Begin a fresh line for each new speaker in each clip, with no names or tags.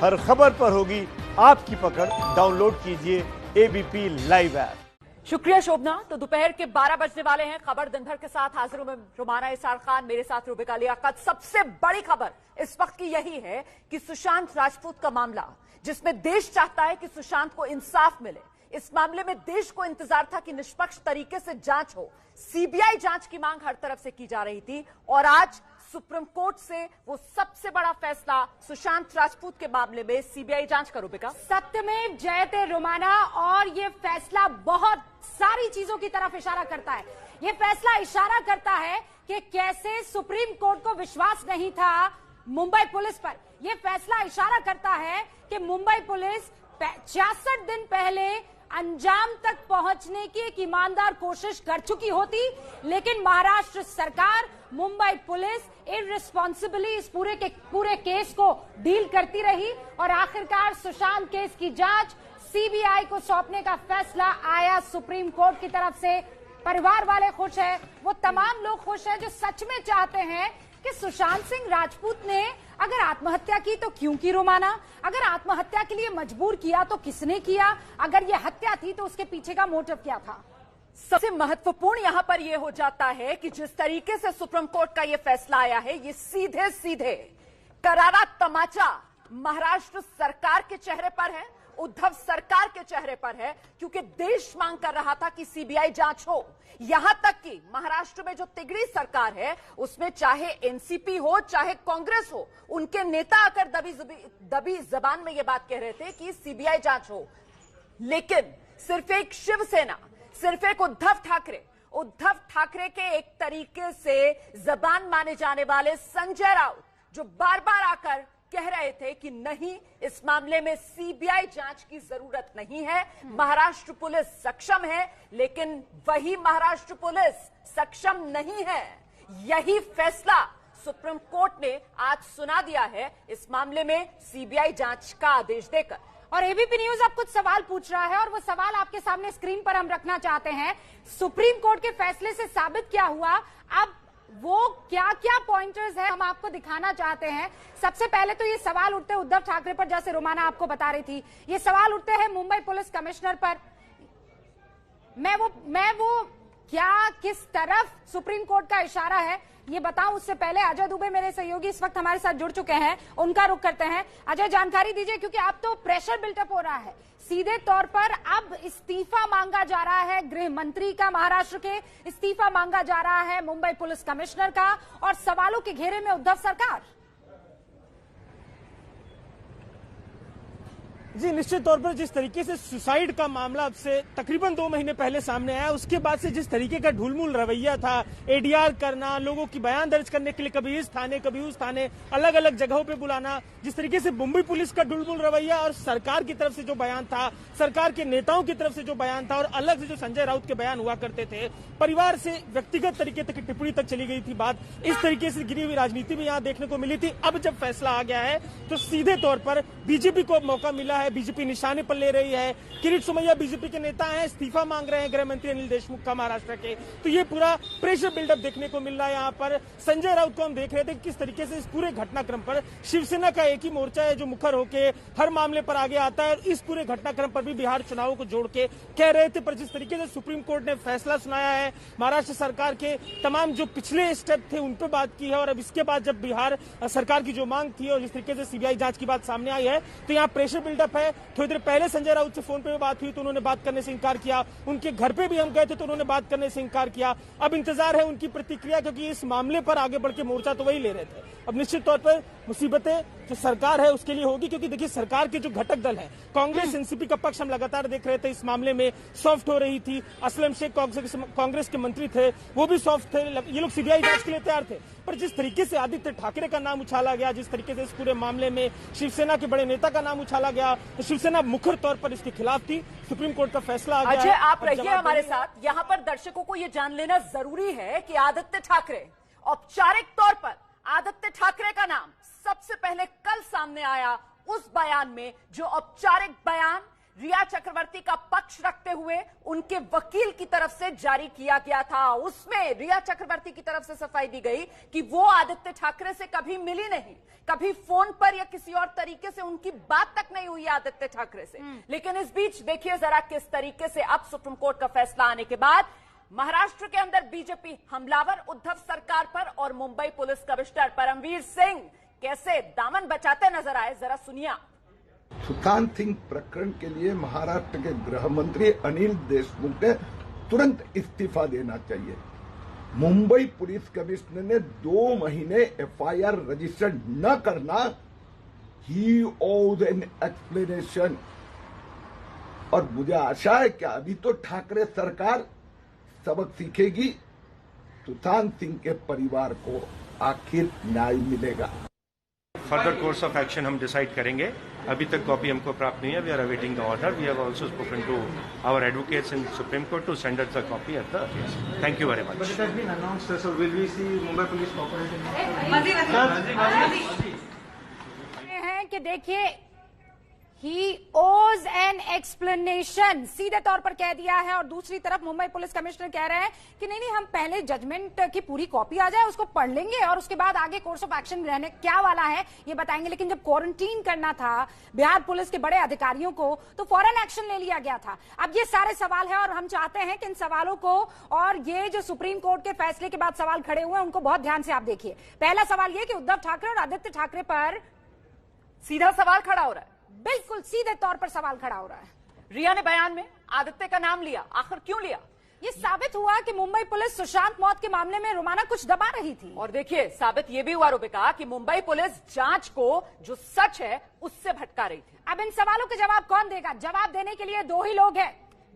हर खबर पर होगी आपकी पकड़। डाउनलोड कीजिए एबीपी लाइव ऐप।
शुक्रिया शोभना। तो दोपहर के 12 बजने वाले हैं। खबर दिन भर के साथ हाजिर हूं मैं रुमाना इसार खान, मेरे साथ रूबिका लियाकत। सबसे बड़ी खबर इस वक्त की यही है कि सुशांत राजपूत का मामला, जिसमें देश चाहता है कि सुशांत को इंसाफ मिले। इस मामले में देश को इंतजार था कि निष्पक्ष तरीके से जांच हो। सीबीआई जांच की मांग हर तरफ से की जा रही थी और आज सुप्रीम कोर्ट से वो सबसे बड़ा फैसला सुशांत राजपूत के मामले में सीबीआई जांच का। रूबिका,
सत्यमेव जयते रुमाना, और ये फैसला बहुत सारी चीजों की तरफ इशारा करता है। ये फैसला इशारा करता है कि कैसे सुप्रीम कोर्ट को विश्वास नहीं था मुंबई पुलिस पर। यह फैसला इशारा करता है कि मुंबई पुलिस 66 दिन पहले अंजाम तक पहुंचने की एक ईमानदार कोशिश कर चुकी होती, लेकिन महाराष्ट्र सरकार, मुंबई पुलिस इररिस्पॉन्सिबली इस पूरे केस को डील करती रही और आखिरकार सुशांत केस की जांच सीबीआई को सौंपने का फैसला आया सुप्रीम कोर्ट की तरफ से। परिवार वाले खुश हैं, वो तमाम लोग खुश हैं जो सच में चाहते हैं कि सुशांत सिंह राजपूत ने अगर आत्महत्या की तो क्यों की रुमाना, अगर आत्महत्या के लिए मजबूर किया तो किसने किया, अगर यह हत्या थी तो उसके पीछे का मोटिव क्या था।
सबसे महत्वपूर्ण यहां पर यह हो जाता है कि जिस तरीके से सुप्रीम कोर्ट का यह फैसला आया है, ये सीधे सीधे करारा तमाचा महाराष्ट्र सरकार के चेहरे पर है, उद्धव सरकार के चेहरे पर है, क्योंकि देश मांग कर रहा था कि सीबीआई जांच हो। यहां तक कि महाराष्ट्र में जो तिगड़ी सरकार है, उसमें चाहे एनसीपी हो चाहे कांग्रेस हो, उनके नेता आकर दबी जबान में यह बात कह रहे थे कि सीबीआई जांच हो। लेकिन सिर्फ एक शिवसेना, सिर्फ एक उद्धव ठाकरे के एक तरीके से जबान माने जाने वाले संजय राउत, जो बार बार आकर कह रहे थे कि नहीं, इस मामले में सीबीआई जांच की जरूरत नहीं है, महाराष्ट्र पुलिस सक्षम है। लेकिन वही महाराष्ट्र पुलिस सक्षम नहीं है, यही फैसला सुप्रीम कोर्ट ने आज सुना दिया है इस मामले में सीबीआई जांच का आदेश देकर।
और एबीपी न्यूज अब कुछ सवाल पूछ रहा है और वो सवाल आपके सामने स्क्रीन पर हम रखना चाहते हैं। सुप्रीम कोर्ट के फैसले से साबित क्या हुआ, अब वो क्या क्या पॉइंटर्स है हम आपको दिखाना चाहते हैं। सबसे पहले तो ये सवाल उठते हैं उद्धव ठाकरे पर, जैसे रुमाना आपको बता रही थी। ये सवाल उठते हैं मुंबई पुलिस कमिश्नर पर। मैं वो क्या किस तरफ सुप्रीम कोर्ट का इशारा है ये बताऊं, उससे पहले अजय दुबे मेरे सहयोगी इस वक्त हमारे साथ जुड़ चुके हैं, उनका रुख करते हैं। अजय, जानकारी दीजिए, क्योंकि अब तो प्रेशर बिल्टअप हो रहा है। सीधे तौर पर अब इस्तीफा मांगा जा रहा है गृह मंत्री का, महाराष्ट्र के इस्तीफा मांगा जा रहा है मुंबई पुलिस कमिश्नर का, और सवालों के घेरे में उद्धव सरकार।
जी, निश्चित तौर पर जिस तरीके से सुसाइड का मामला अब से तकरीबन 2 महीने पहले सामने आया, उसके बाद से जिस तरीके का ढुलमुल रवैया था, एडीआर करना, लोगों की बयान दर्ज करने के लिए कभी इस थाने कभी उस थाने, अलग अलग जगहों पे बुलाना, जिस तरीके से मुंबई पुलिस का ढुलमुल रवैया और सरकार की तरफ से जो बयान था, सरकार के नेताओं की तरफ से जो बयान था, और अलग से जो संजय राउत के बयान हुआ करते थे, परिवार से व्यक्तिगत तरीके तक टिप्पणी तक चली गई थी बात, इस तरीके से गिरी हुई राजनीति भी यहाँ देखने को मिली थी। अब जब फैसला आ गया है तो सीधे तौर पर बीजेपी को मौका मिला है, बीजेपी निशाने पर ले रही है। किरीट सोमैया बीजेपी के नेता हैं, इस्तीफा मांग रहे हैं गृह मंत्री अनिल देशमुख का महाराष्ट्र के, तो ये पूरा प्रेशर बिल्डअप देखने को मिल रहा है। यहाँ पर संजय राउत को हम देख रहे थे किस तरीके से इस पूरे घटनाक्रम पर शिवसेना का एक ही मोर्चा है जो मुखर होके हर मामले पर आगे आता है, और इस पूरे घटनाक्रम पर भी बिहार चुनावों को जोड़ के कह रहे थे। पर जिस तरीके से सुप्रीम कोर्ट ने फैसला सुनाया है, महाराष्ट्र सरकार के तमाम जो पिछले स्टेप थे उन पर बात की है, और अब इसके बाद जब बिहार सरकार की जो मांग थी और जिस तरीके से सीबीआई जांच की बात सामने आई है, तो यहाँ प्रेशर बिल्डअप है। थोड़ी देर पहले संजय राउत से फोन पे बात हुई तो उन्होंने बात करने से इनकार किया, उनके घर पे भी हम गए थे तो उन्होंने बात करने से इनकार किया। अब इंतजार है उनकी प्रतिक्रिया, क्योंकि इस मामले पर आगे बढ़ के मोर्चा तो वही ले रहे थे। अब निश्चित तौर पर मुसीबतें जो सरकार है उसके लिए होगी, क्योंकि देखिए सरकार के जो घटक दल है, कांग्रेस एनसीपी का पक्ष हम लगातार देख रहे थे, इस मामले में सॉफ्ट हो रही थी। असलम शेख कांग्रेस के मंत्री थे, वो भी सॉफ्ट थे, ये लोग सीबीआई जांच के लिए तैयार थे। पर जिस तरीके से आदित्य ठाकरे का नाम उछाला गया, जिस तरीके से इस पूरे मामले में शिवसेना के बड़े नेता का नाम उछाला गया, तो शिवसेना मुखर तौर पर इसके खिलाफ थी। सुप्रीम कोर्ट का फैसला आ गया।
अजय, आप रहिए हमारे साथ। यहां पर दर्शकों को यह जान लेना जरूरी है कि आदित्य ठाकरे, औपचारिक तौर पर आदित्य ठाकरे का नाम सबसे पहले कल सामने आया उस बयान में जो औपचारिक बयान रिया चक्रवर्ती का पक्ष रखते हुए उनके वकील की तरफ से जारी किया गया था। उसमें रिया चक्रवर्ती की तरफ से सफाई दी गई कि वो आदित्य ठाकरे से कभी मिली नहीं, कभी फोन पर या किसी और तरीके से उनकी बात तक नहीं हुई आदित्य ठाकरे से। लेकिन इस बीच देखिए जरा किस तरीके से अब सुप्रीम कोर्ट का फैसला आने के बाद महाराष्ट्र के अंदर बीजेपी हमलावर उद्धव सरकार पर और मुंबई पुलिस कमिश्नर परमवीर सिंह कैसे दामन बचाते नजर आए, जरा सुनिए।
सुशांत सिंह प्रकरण के लिए महाराष्ट्र के गृह मंत्री अनिल देशमुख ने तुरंत इस्तीफा देना चाहिए। मुंबई पुलिस कमिश्नर ने 2 महीने एफआईआर रजिस्टर न करना, ही ओज एन एक्सप्लेनेशन। और मुझे आशा है कि अभी तो ठाकरे सरकार सबक सीखेगी, सुशांत सिंह के परिवार को आखिर न्याय मिलेगा।
फर्दर कोर्स ऑफ एक्शन हम डिसाइड करेंगे। अभी तक कॉपी हमको प्राप्त नहीं है। We are awaiting the order. We have also spoken to our advocates in Supreme Court to send us the copy at the case. Thank you very much.
But it has been announced, so will we see Mumbai Police cooperating?
हैं कि देखिए ही ओज an explanation सीधे तौर पर कह दिया है, और दूसरी तरफ मुंबई पुलिस कमिश्नर कह रहे हैं कि नहीं हम पहले जजमेंट की पूरी कॉपी आ जाए, उसको पढ़ लेंगे और उसके बाद आगे कोर्स ऑफ एक्शन रहने क्या वाला है ये बताएंगे। लेकिन जब क्वारंटीन करना था बिहार पुलिस के बड़े अधिकारियों को तो फौरन एक्शन ले लिया गया था। अब ये सारे सवाल है और हम चाहते हैं कि इन सवालों को और ये जो सुप्रीम कोर्ट के फैसले के बाद सवाल खड़े हुए हैं उनको बहुत ध्यान से आप देखिए। पहला सवाल ये कि उद्धव ठाकरे और आदित्य ठाकरे पर
सीधा सवाल खड़ा हो रहा है,
बिल्कुल सीधे तौर पर सवाल खड़ा हो रहा है।
रिया ने बयान में आदित्य का नाम लिया, आखिर क्यों लिया?
ये साबित हुआ कि मुंबई पुलिस सुशांत मौत के मामले में रोमाना कुछ दबा रही थी।
और देखिए साबित ये भी हुआ रूबिका कि मुंबई पुलिस जांच को जो सच है उससे भटका रही थी।
अब इन सवालों के जवाब कौन देगा? जवाब देने के लिए 2 ही लोग हैं,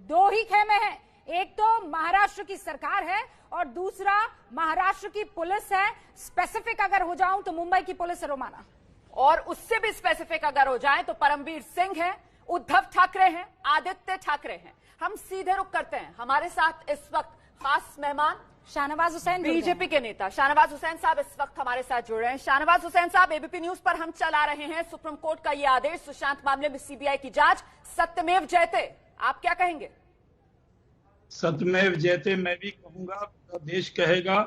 2 ही खेमे हैं। एक तो महाराष्ट्र की सरकार है और दूसरा महाराष्ट्र की पुलिस है। स्पेसिफिक अगर हो जाऊं तो मुंबई की पुलिस है रोमाना,
और उससे भी स्पेसिफिक अगर हो जाए तो परमवीर सिंह है, उद्धव ठाकरे हैं, आदित्य ठाकरे हैं। हम सीधे रुक करते हैं। हमारे साथ इस वक्त खास मेहमान
शाहनवाज हुसैन,
बीजेपी के नेता शाहनवाज हुसैन साहब इस वक्त हमारे साथ जुड़ रहे हैं। शाहनवाज हुसैन साहब, एबीपी न्यूज पर हम चला रहे हैं सुप्रीम कोर्ट का यह आदेश, सुशांत मामले में सीबीआई की जांच, सत्यमेव जयते, आप क्या कहेंगे?
सत्यमेव जयते मैं भी कहूंगा, पूरा देश कहेगा।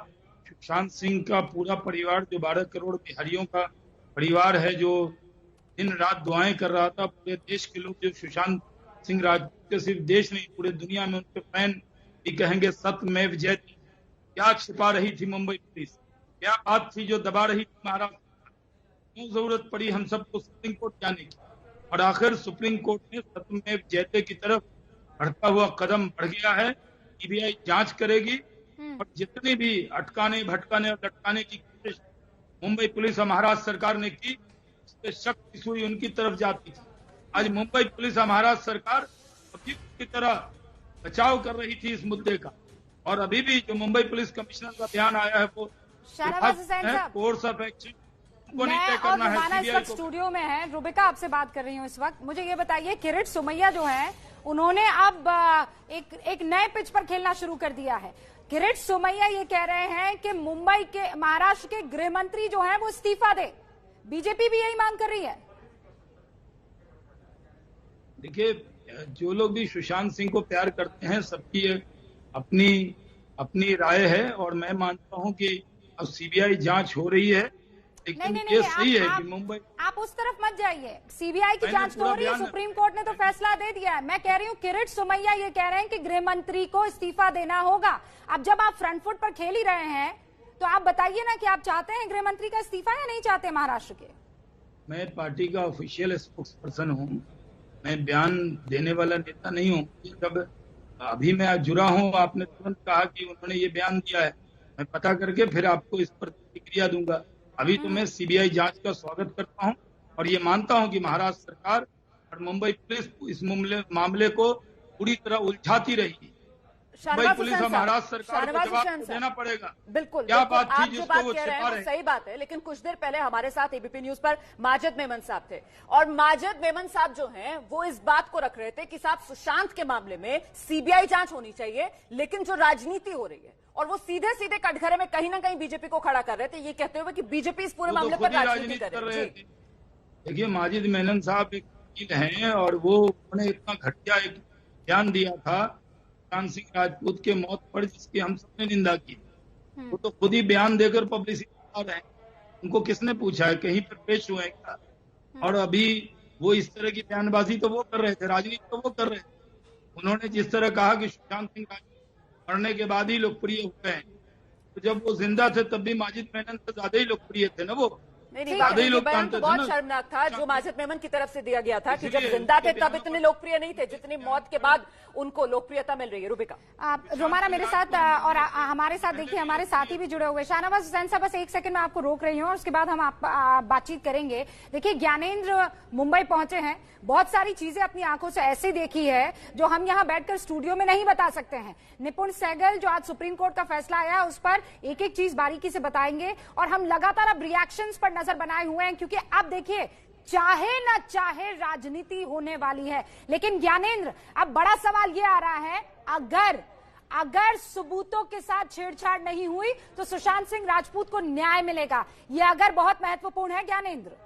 सुशांत सिंह का पूरा परिवार जो 12 करोड़ बिहारियों का परिवार है, जो दिन रात दुआएं कर रहा था, पूरे देश के लोग जो सुशांत सिंह राजपूत के सिर्फ देश नहीं पूरे दुनिया में उनके फैन भी कहेंगे सत्यमेव जयते। क्या छिपा रही थी मुंबई पुलिस, क्या बात थी जो दबा रही थी महाराष्ट्र? क्यों जरूरत पड़ी हम सबको सुप्रीम कोर्ट जाने की? और आखिर सुप्रीम कोर्ट ने सत्यमेव जयते की तरफ बढ़ता हुआ कदम बढ़ गया है। सीबीआई जांच करेगी और जितनी भी अटकाने भटकाने और लटकाने की कोशिश मुंबई पुलिस और महाराष्ट्र सरकार ने की, उससे शक की सुई उनकी तरफ जाती थी। आज मुंबई पुलिस और महाराष्ट्र सरकार अभी की तरह बचाव कर रही थी इस मुद्दे का, और अभी भी जो मुंबई पुलिस कमिश्नर का बयान आया है वो
शाहनवाज हुसैन साहब,
कोर्स ऑफ एक्शन उनको नहीं
मैं
तय
और
करना है,
रोमाना इस
सीबीआई
वक्त
को।
स्टूडियो में है। रूबिका आपसे बात कर रही हूँ इस वक्त। मुझे ये बताइए, किरीट सोमैया जो है उन्होंने अब एक नए पिच पर खेलना शुरू कर दिया है। किरीट सोमैया ये कह रहे हैं कि मुंबई के महाराष्ट्र के गृह मंत्री जो हैं वो इस्तीफा दे। बीजेपी भी यही मांग कर रही है।
देखिए, जो लोग भी सुशांत सिंह को प्यार करते हैं सबकी अपनी अपनी राय है, और मैं मानता हूं कि अब सीबीआई जांच हो रही है, लेकिन ये सही है कि मुंबई
आप उस तरफ मत जाइए। सीबीआई की
मैंने
जांच तो
पूरा
हो रही है,
बयान-
सुप्रीम कोर्ट ने तो फैसला दे दिया है। मैं कह रही हूँ किरीट सोमैया ये कह रहे हैं कि गृह मंत्री को इस्तीफा देना होगा। अब जब आप फ्रंट फुट पर खेल ही रहे हैं तो आप बताइए ना कि आप चाहते हैं गृह मंत्री का इस्तीफा या नहीं चाहते महाराष्ट्र के?
मैं पार्टी का ऑफिशियल स्पोक्स पर्सन हूँ, मैं बयान देने वाला नेता नहीं हूँ। जब अभी मैं आज जुड़ा हूँ, आपने तुरंत कहा कि उन्होंने ये बयान दिया है, मैं पता करके फिर आपको इस पर प्रतिक्रिया दूंगा। अभी तो मैं सीबीआई जांच का स्वागत करता हूं और ये मानता हूं कि महाराष्ट्र सरकार और मुंबई पुलिस इस मामले को पूरी तरह उलझाती रही। मुंबई पुलिस और महाराष्ट्र सरकार को जवाब देना पड़ेगा।
बिल्कुल,
क्या बात
आप
थी
जो
जिसको
बात
वो
कह रहे हैं
छिपा
वो
रहे?
सही बात है, लेकिन कुछ देर पहले हमारे साथ एबीपी न्यूज पर माजिद मेमन साहब थे, और माजिद मेमन साहब जो हैं वो इस बात को रख रहे थे कि साहब सुशांत के मामले में सीबीआई जांच होनी चाहिए, लेकिन जो राजनीति हो रही है, और वो सीधे सीधे कटघरे में कहीं ना कहीं बीजेपी को खड़ा कर रहे थे, ये कहते हुए कि बीजेपी इस पूरे मामले पर राजनीति कर रही है।
देखिए, माजिद मेनन साहब एक वकील हैं और वो उन्होंने इतना घटिया एक बयान दिया था सुशांत सिंह राजपूत के मौत पर, जिसकी हम सबने निंदा की। वो तो खुद ही बयान देकर पब्लिसिटी कर रहे हैं। उनको किसने पूछा है, कहीं पर पेश हुए हैं क्या? और अभी वो इस तरह की बयानबाजी तो वो कर रहे थे, राजनीति तो वो कर रहे थे। उन्होंने जिस तरह कहा कि सुशांत सिंह राजपूत मरने के बाद ही लोकप्रिय हुए हैं, तो जब वो जिंदा थे तब भी माजिद मेनन से ज्यादा ही लोकप्रिय थे ना वो।
नहीं, ये बयान तो बहुत शर्मनाक था जो माजिद मेमन की तरफ से दिया गया था कि जब जिंदा थे तब इतने लोकप्रिय नहीं थे जितनी मौत के बाद उनको लोकप्रियता मिल रही है। रूबिका,
रोमाना मेरे साथ और हमारे साथ देखिए हमारे साथी भी जुड़े हुए। शाहनवाज हुसैन साहब, बस एक सेकंड में आपको रोक रही हूँ और उसके बाद हम बातचीत करेंगे। देखिए, ज्ञानेंद्र मुंबई पहुंचे हैं, बहुत सारी चीजें अपनी आंखों से ऐसी देखी है जो हम यहाँ बैठकर स्टूडियो में नहीं बता सकते हैं। निपुण सहगल, जो आज सुप्रीम कोर्ट का फैसला आया उस पर एक एक चीज बारीकी से बताएंगे और हम लगातार अब रिएक्शंस पर नजर बनाए हुए हैं, क्योंकि अब देखिए चाहे ना चाहे राजनीति होने वाली है। लेकिन ज्ञानेंद्र, अब बड़ा सवाल ये आ रहा है, अगर सबूतों के साथ छेड़छाड़ नहीं हुई तो सुशांत सिंह राजपूत को न्याय मिलेगा। यह अगर बहुत महत्वपूर्ण है ज्ञानेंद्र।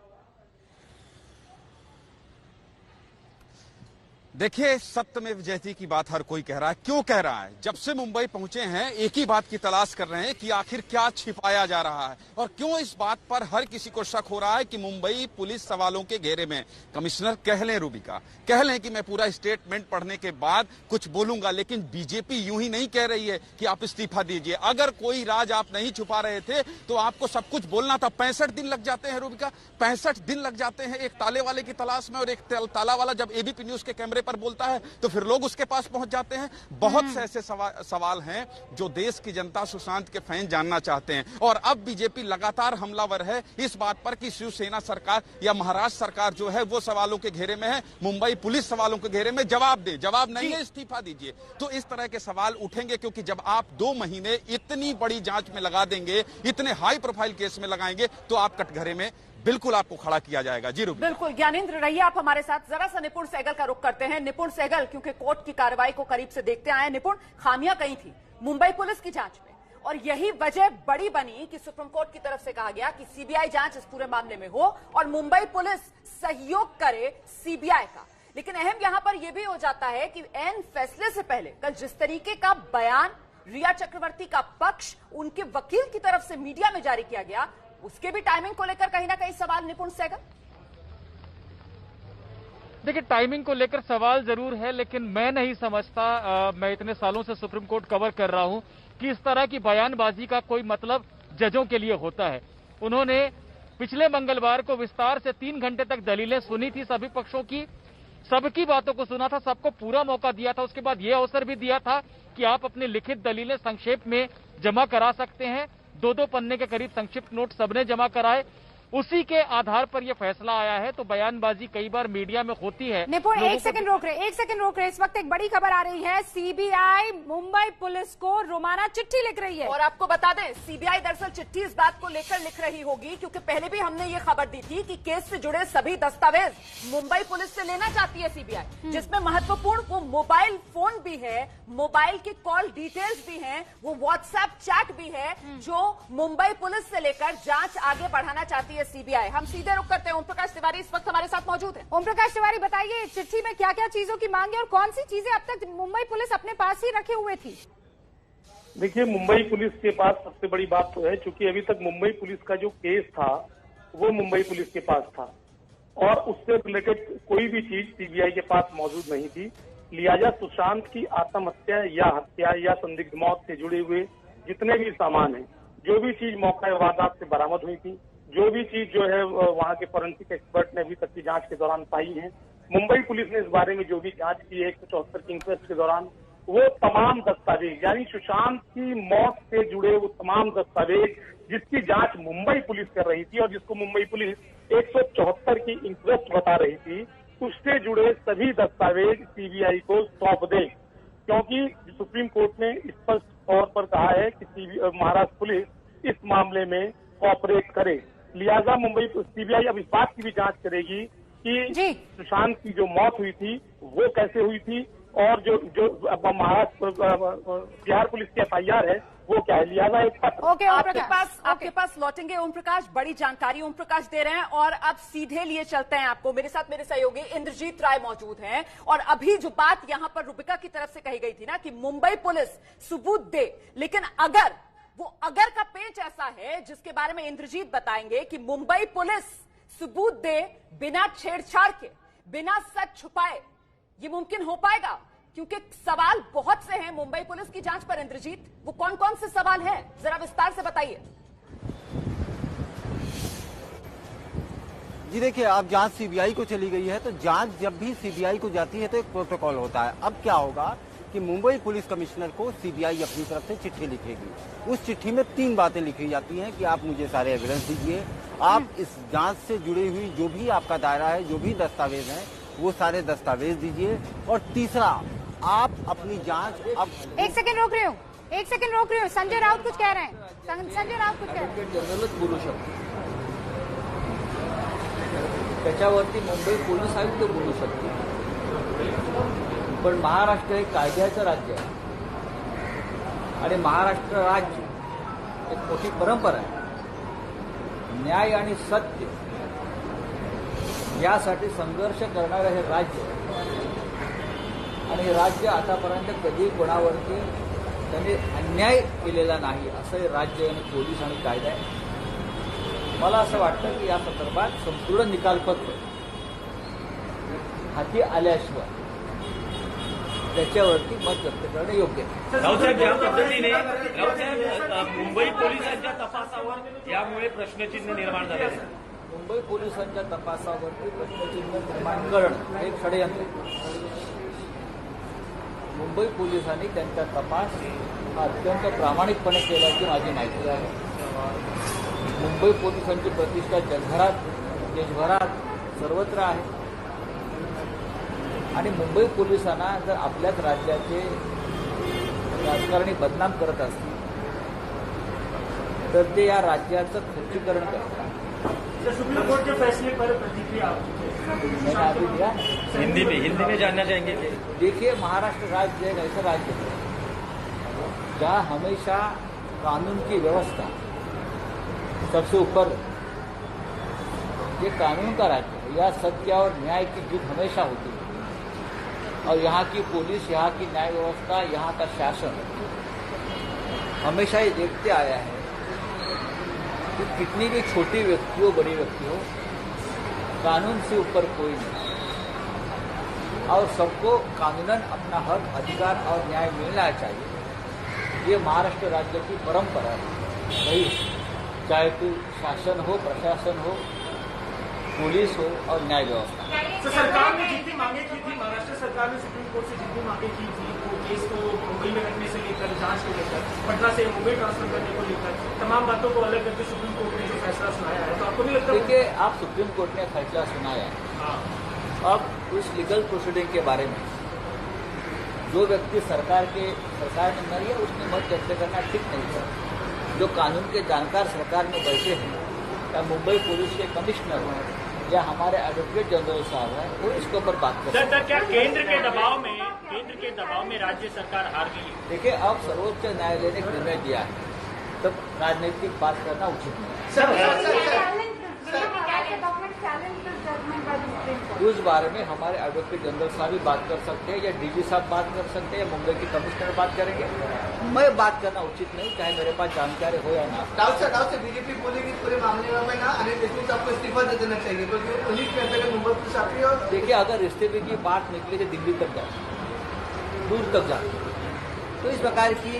देखिए, सत्यमेव जयते की बात हर कोई कह रहा है। क्यों कह रहा है? जब से मुंबई पहुंचे हैं एक ही बात की तलाश कर रहे हैं कि आखिर क्या छिपाया जा रहा है और क्यों इस बात पर हर किसी को शक हो रहा है कि मुंबई पुलिस सवालों के घेरे में। कमिश्नर कह लें, रूबिका कह लें कि मैं पूरा स्टेटमेंट पढ़ने के बाद कुछ बोलूंगा, लेकिन बीजेपी यूं ही नहीं कह रही है कि आप इस्तीफा दीजिए। अगर कोई राज आप नहीं छुपा रहे थे तो आपको सब कुछ बोलना था। 65 दिन लग जाते हैं रूबिका, 65 दिन लग जाते हैं एक ताले वाले की तलाश में, और एक ताला वाला जब एबीपी न्यूज के कैमरे पर बोलता है तो फिर लोग उसके पास पहुंच जाते हैं। बहुत से ऐसे सवाल हैं जो देश की जनता, सुशांत के फैन जानना चाहते हैं। और अब बीजेपी लगातार हमलावर है इस बात पर कि शिवसेना सरकार या महाराष्ट्र सरकार जो है वो सवालों के घेरे में है, मुंबई पुलिस सवालों के घेरे में। जवाब दे, जवाब नहीं है इस्तीफा दीजिए। तो इस तरह के सवाल उठेंगे, क्योंकि जब आप 2 महीने इतनी बड़ी जांच में लगा देंगे, इतने हाई प्रोफाइल केस में लगाएंगे, तो आप कटघरे में बिल्कुल आपको खड़ा किया जाएगा। जी रूबी, बिल्कुल।
ज्ञानेंद्र, रहिए आप हमारे साथ। जरा सा निपुण सहगल का रुख करते हैं। निपुण सहगल, क्योंकि कोर्ट की कार्रवाई को करीब से देखते आए, निपुण, खामियां कहीं थी मुंबई पुलिस की जांच में और यही वजह बड़ी बनी कि सुप्रीम कोर्ट की तरफ से कहा गया कि सीबीआई जांच इस पूरे मामले में हो और मुंबई पुलिस सहयोग करे सीबीआई का। लेकिन अहम यहां पर यह भी हो जाता है कि एन फैसले से पहले कल जिस तरीके का बयान रिया चक्रवर्ती का पक्ष उनके वकील की तरफ से मीडिया में जारी किया गया, उसके भी टाइमिंग को लेकर कहीं ना कहीं सवाल। निपुण सहगल,
देखिए, टाइमिंग को लेकर सवाल जरूर है, लेकिन मैं नहीं समझता, मैं इतने सालों से सुप्रीम कोर्ट कवर कर रहा हूं कि इस तरह की बयानबाजी का कोई मतलब जजों के लिए होता है। उन्होंने पिछले मंगलवार को विस्तार से 3 घंटे तक दलीलें सुनी थी, सभी पक्षों की, सबकी बातों को सुना था, सबको पूरा मौका दिया था। उसके बाद यह अवसर भी दिया था कि आप अपनी लिखित दलीलें संक्षेप में जमा करा सकते हैं। 2-2 पन्ने के करीब संक्षिप्त नोट सबने जमा कराए, उसी के आधार पर यह फैसला आया है। तो बयानबाजी कई बार मीडिया में होती है।
निपुण, एक सेकंड रोक रहे। इस वक्त एक बड़ी खबर आ रही है, सीबीआई मुंबई पुलिस को रोमाना चिट्ठी लिख रही है।
और आपको बता दें, सीबीआई दरअसल चिट्ठी इस बात को लेकर लिख रही होगी क्योंकि पहले भी हमने ये खबर दी थी कि केस से जुड़े सभी दस्तावेज मुंबई पुलिस से लेना चाहती है सीबीआई, जिसमें महत्वपूर्ण वो मोबाइल फोन भी है, मोबाइल के कॉल डिटेल्स भी हैं, वो व्हाट्सएप चैट भी है जो मुंबई पुलिस से लेकर जांच आगे बढ़ाना चाहती है सीबीआई। हम सीधे रुक करते हैं। ओम प्रकाश तिवारी इस वक्त हमारे साथ मौजूद हैं।
ओम प्रकाश तिवारी, बताइए चिट्ठी में क्या क्या चीजों की मांग है और कौन सी चीजें अब तक मुंबई पुलिस अपने पास ही रखे हुए थी?
देखिए, मुंबई पुलिस के पास सबसे बड़ी बात तो है, चूंकि अभी तक मुंबई पुलिस का जो केस था वो मुंबई पुलिस के पास था और उससे रिलेटेड कोई भी चीज सीबीआई के पास मौजूद नहीं थी। लिहाजा सुशांत की आत्महत्या या हत्या या संदिग्ध मौत से जुड़े हुए जितने भी सामान हैं, जो भी चीज मौका वारदात से बरामद हुई थी, जो भी चीज जो है वहाँ के फोरेंसिक एक्सपर्ट ने अभी तक की जांच के दौरान पाई है, मुंबई पुलिस ने इस बारे में जो भी जांच की है 174 की इंक्वेस्ट के दौरान, वो तमाम दस्तावेज, यानी सुशांत की मौत से जुड़े वो तमाम दस्तावेज जिसकी जांच मुंबई पुलिस कर रही थी और जिसको मुंबई पुलिस 174 की इंक्वेस्ट बता रही थी, उससे जुड़े सभी दस्तावेज सीबीआई को सौंप दे, क्योंकि सुप्रीम कोर्ट ने स्पष्ट तौर पर कहा है कि महाराष्ट्र पुलिस इस मामले में कोऑपरेट करे। लिहाजा मुंबई सीबीआई अब इस बात की भी जांच करेगी कि सुशांत की जो मौत हुई थी वो कैसे हुई थी और जो महाराष्ट्र बिहार पुलिस की एफआईआर है वो क्या है, लिहाजा एक
ओके
आपके पास लौटेंगे ओम प्रकाश। बड़ी जानकारी ओम प्रकाश दे रहे हैं और अब सीधे लिए चलते हैं आपको। मेरे साथ मेरे सहयोगी इंद्रजीत राय मौजूद हैं और अभी जो बात यहां पर रूबिका की तरफ से कही गई थी ना कि मुंबई पुलिस सबूत दे, लेकिन अगर वो अगर का पेंच ऐसा है जिसके बारे में इंद्रजीत बताएंगे कि मुंबई पुलिस सबूत दे बिना छेड़छाड़ के, बिना सच छुपाए, ये मुमकिन हो पाएगा? क्योंकि सवाल बहुत से हैं मुंबई पुलिस की जांच पर। इंद्रजीत, वो कौन कौन से सवाल हैं, जरा विस्तार से बताइए।
जी देखिए, अब जांच सीबीआई को चली गई है, तो जांच जब भी सीबीआई को जाती है तो एक प्रोटोकॉल होता है। अब क्या होगा कि मुंबई पुलिस कमिश्नर को सीबीआई अपनी तरफ से चिट्ठी लिखेगी। उस चिट्ठी में 3 बातें लिखी जाती हैं कि आप मुझे सारे एविडेंस दीजिए, आप इस जांच से जुड़ी हुई जो भी आपका दायरा है, जो भी दस्तावेज हैं, वो सारे दस्तावेज दीजिए, और तीसरा, आप अपनी जांच अब
एक सेकंड रोक रही हूँ। संजय राउत कुछ कह रहे हैं। संजय राउत कुछ कह रहे हैं।
जनरलच बोलू शकतो, त्याच्यावरती मुंबई पोलीस आयुक्त बोलू शकतो, पण महाराष्ट्र हे कायद्याचं राज्य आहे आणि महाराष्ट्र राज्य एक मोठी परंपरा आहे। न्याय आणि सत्य यासाठी संघर्ष करणारं हे राज्य आणि हे राज्य आतापर्यंत कधी कोणावरती त्यांनी अन्याय केलेला नाही, असं हे राज्य आणि पोलीस आणि कायदा आहे। मला असं वाटतं की या संदर्भात संपूर्ण निकालपत्र हाती आल्याशिवाय त्याच्यावरती मत व्यक्त करणं योग्य आहे।
रावसाहेब, ज्या पद्धतीने मुंबई पोलिसांच्या तपासावर यामुळे प्रश्नचिन्ह निर्माण झाले आहे,
मुंबई पोलिसांच्या तपासावरती प्रश्नचिन्ह निर्माण करणं हे एक षडयंत्र आहे। मुंबई पोलिसांनी त्यांचा तपास हा अत्यंत प्रामाणिकपणे केल्याची माझी माहिती आहे। मुंबई पोलिसांची प्रतिष्ठा देशभरात सर्वत्र आहे आणि मुंबई पोलिसांना जर आपल्याच राज्याचे राजकारणी बदनाम करत असतील तर ते या राज्याचं खच्चीकरण करतात।
सुप्रीम कोर्ट के फैसले पर प्रतिक्रिया
मैंने अभी दिया।
हिंदी में जानना चाहेंगे।
देखिए, महाराष्ट्र राज्य एक ऐसा राज्य है जहाँ हमेशा कानून की व्यवस्था सबसे ऊपर, ये कानून का राज्य है। यह सत्य और न्याय की जीत हमेशा होती है और यहाँ की पुलिस, यहाँ की न्याय व्यवस्था, यहाँ का शासन हमेशा ये देखते आया है कि कितनी भी छोटी व्यक्ति हो, बड़ी व्यक्ति हो, कानून से ऊपर कोई नहीं और सबको कानूनन अपना हक, अधिकार और न्याय मिलना चाहिए। ये महाराष्ट्र राज्य की परंपरा है। वही चाहे तो शासन हो, प्रशासन हो, पुलिस हो और न्याय व्यवस्था।
तो सरकार ने जितनी मांगे की थी, महाराष्ट्र सरकार ने सुप्रीम कोर्ट से जितनी मांगे की थी, वो केस को मुंबई में रखने से लेकर जांच को लेकर, पटना से मुंबई ट्रांसफर करने को लेकर, तमाम बातों को अलग करके सुप्रीम कोर्ट ने जो फैसला सुनाया है, तो आपको नहीं लगता?
देखिए, आप सुप्रीम कोर्ट ने फैसला सुनाया है, अब उस लीगल प्रोसीडिंग के बारे में जो व्यक्ति सरकार में नहीं है उसने मत व्यक्त करना ठीक नहीं है। जो कानून के जानकार सरकार में बैठे हैं, या मुंबई पुलिस के कमिश्नर हैं या हमारे एडवोकेट जनरल साहब हैं, वो इसके ऊपर बात करते हैं।
सर, क्या केंद्र के दबाव में राज्य सरकार हार गई है?
देखिए, अब सर्वोच्च न्यायालय ने एक निर्णय दिया है, तब राजनीतिक बात करना उचित नहीं है। उस बारे में हमारे एडवोकेट जनरल साहब भी बात कर सकते हैं, या डीजी साहब बात कर सकते हैं, या मुंबई के कमिश्नर बात करेंगे। मैं बात करना उचित नहीं, चाहे मेरे पास जानकारी हो या ना।
डाउट से बीजेपी बोलेगी पूरे मामले में ना अनिल देशमुख साहब को इस्तीफा दे देना चाहिए, क्योंकि पुलिस के अंतर्गत मुंबई पुलिस आती है।
देखिए, अगर इस्तीफे की बात निकली तो दिल्ली तक जाए, दूर तक जाए, तो इस प्रकार की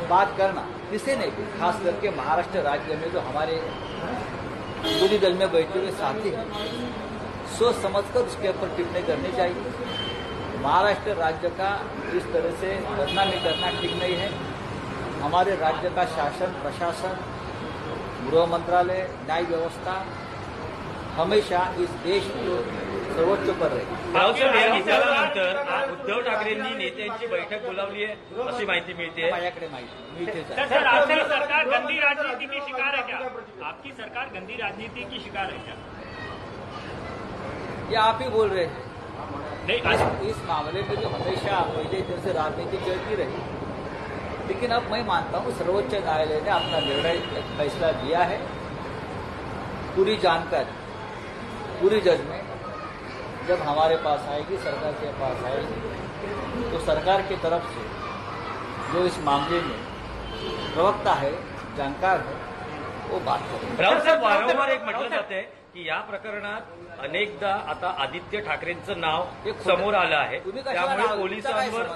बात करना किसी ने भी, खास करके महाराष्ट्र राज्य में जो हमारे विरोधी दल में बैठे हुए साथी हैं, सोच समझकर उसके ऊपर टिप्पणी करनी चाहिए। महाराष्ट्र राज्य का इस तरह से बदनामी करना ठीक नहीं है। हमारे राज्य का शासन, प्रशासन, गृह मंत्रालय, न्याय व्यवस्था हमेशा इस देश में सर्वोच्च पर रही।
रावसाहेब, या निकालानंतर उद्धव ठाकरेंनी नेत्यांची बैठक बोलावली आहे अशी माहिती मिळते।
माझ्याकडे माहिती मिळते।
सर, आपकी सरकार गंदी राजनीति की शिकार है क्या? आपकी सरकार गंदी राजनीति की शिकार है क्या?
ये आप ही बोल रहे हैं।
नहीं,
इस मामले में जो हमेशा पहले दिन से राजनीति चलती रही, लेकिन अब मैं मानता हूँ सर्वोच्च न्यायालय ने अपना निर्णय एक फैसला दिया है। पूरी जानकारी, पूरी जजमेंट जब हमारे पास आएगी, सरकार के पास आएगी, तो सरकार की तरफ से जो इस मामले में प्रवक्ता है, जानकार है, वो बात करें।
राऊत साहेब, वारंवार एक म्हटलं जाते की या प्रकरणात अनेकदा आता आदित्य ठाकरेंचं नाव समोर आलं आहे, त्यामुळे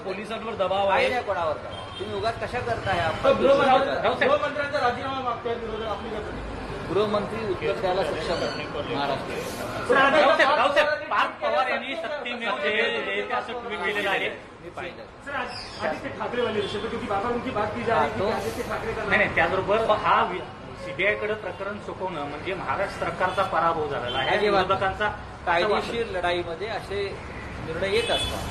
पोलिसांवर दबाव आहे।
नाही कोणावर दबाव, तुम्ही उगाच कशा करताय?
गृहमंत्र्यांचा राजीनामा मागतायत विरोधक, आपली काय प्रतिक्रिया?
गृहमंत्री उत्तर द्यायला सक्षम आहे महाराष्ट्र।
राऊत साहेब, पार्थ पवार यांनी सत्तेमेव जयते असं ट्विट केलेलं आहे।
आदित्य ठाकरे वाले विषय पे, क्योंकि बाबा उनकी बात की जा रही है, आदित्य ठाकरे का
नाही, त्याचबरोबर हा सीबीआयकडे प्रकरण सोपवणं म्हणजे महाराष्ट्र सरकारचा पराभव झालेला आहे। विरोधकांचा
कायदेशीर लढाईमध्ये असे निर्णय येत असतात।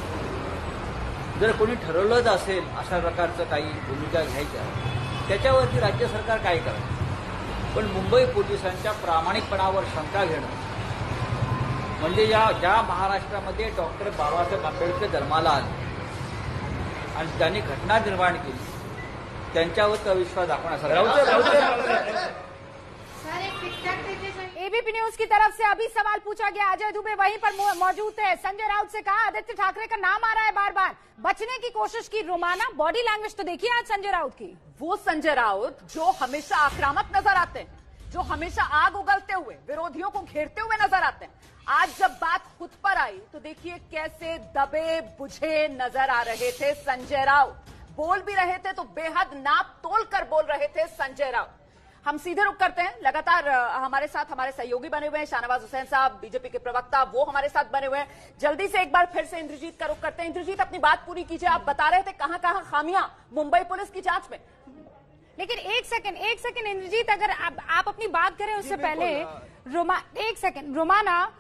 जर कोणी ठरवलंच असेल अशा प्रकारचं काही भूमिका घ्यायच्या, त्याच्यावरती राज्य सरकार काय करायचं? पण मुंबई पोलिसांच्या प्रामाणिकपणावर शंका घेणं म्हणजे ज्या महाराष्ट्रामध्ये डॉक्टर बाबासाहेब आंबेडकर जन्माला आले आणि त्यांनी घटना निर्माण केली, त्यांच्यावर अविश्वास दाखवण्यासारखा।
एबीपी न्यूज की तरफ से अभी सवाल पूछा गया, अजय दुबे वहीं पर मौजूद थे। संजय राउत से कहा आदित्य ठाकरे का नाम आ रहा है बार बार, बचने की कोशिश की रोमाना। बॉडी लैंग्वेज तो देखिए आज संजय राउत की।
वो संजय राउत जो हमेशा आक्रामक नजर आते हैं, जो हमेशा आग उगलते हुए विरोधियों को घेरते हुए नजर आते हैं, आज जब बात खुद पर आई तो देखिए कैसे दबे बुझे नजर आ रहे थे संजय राउत। बोल भी रहे थे तो बेहद नाप तोल कर बोल रहे थे संजय राउत। हम सीधे रुक करते हैं, लगातार हमारे साथ हमारे सहयोगी बने हुए हैं, शाहनवाज हुसैन साहब बीजेपी के प्रवक्ता, वो हमारे साथ बने हुए हैं। जल्दी से एक बार फिर से इंद्रजीत का रुक करते हैं। इंद्रजीत, अपनी बात पूरी कीजिए। आप बता रहे थे कहां कहां खामियां मुंबई पुलिस की जांच में।
लेकिन एक सेकंड इंद्रजीत, अगर आप अपनी बात करें उससे पहले एक सेकंड रोमाना,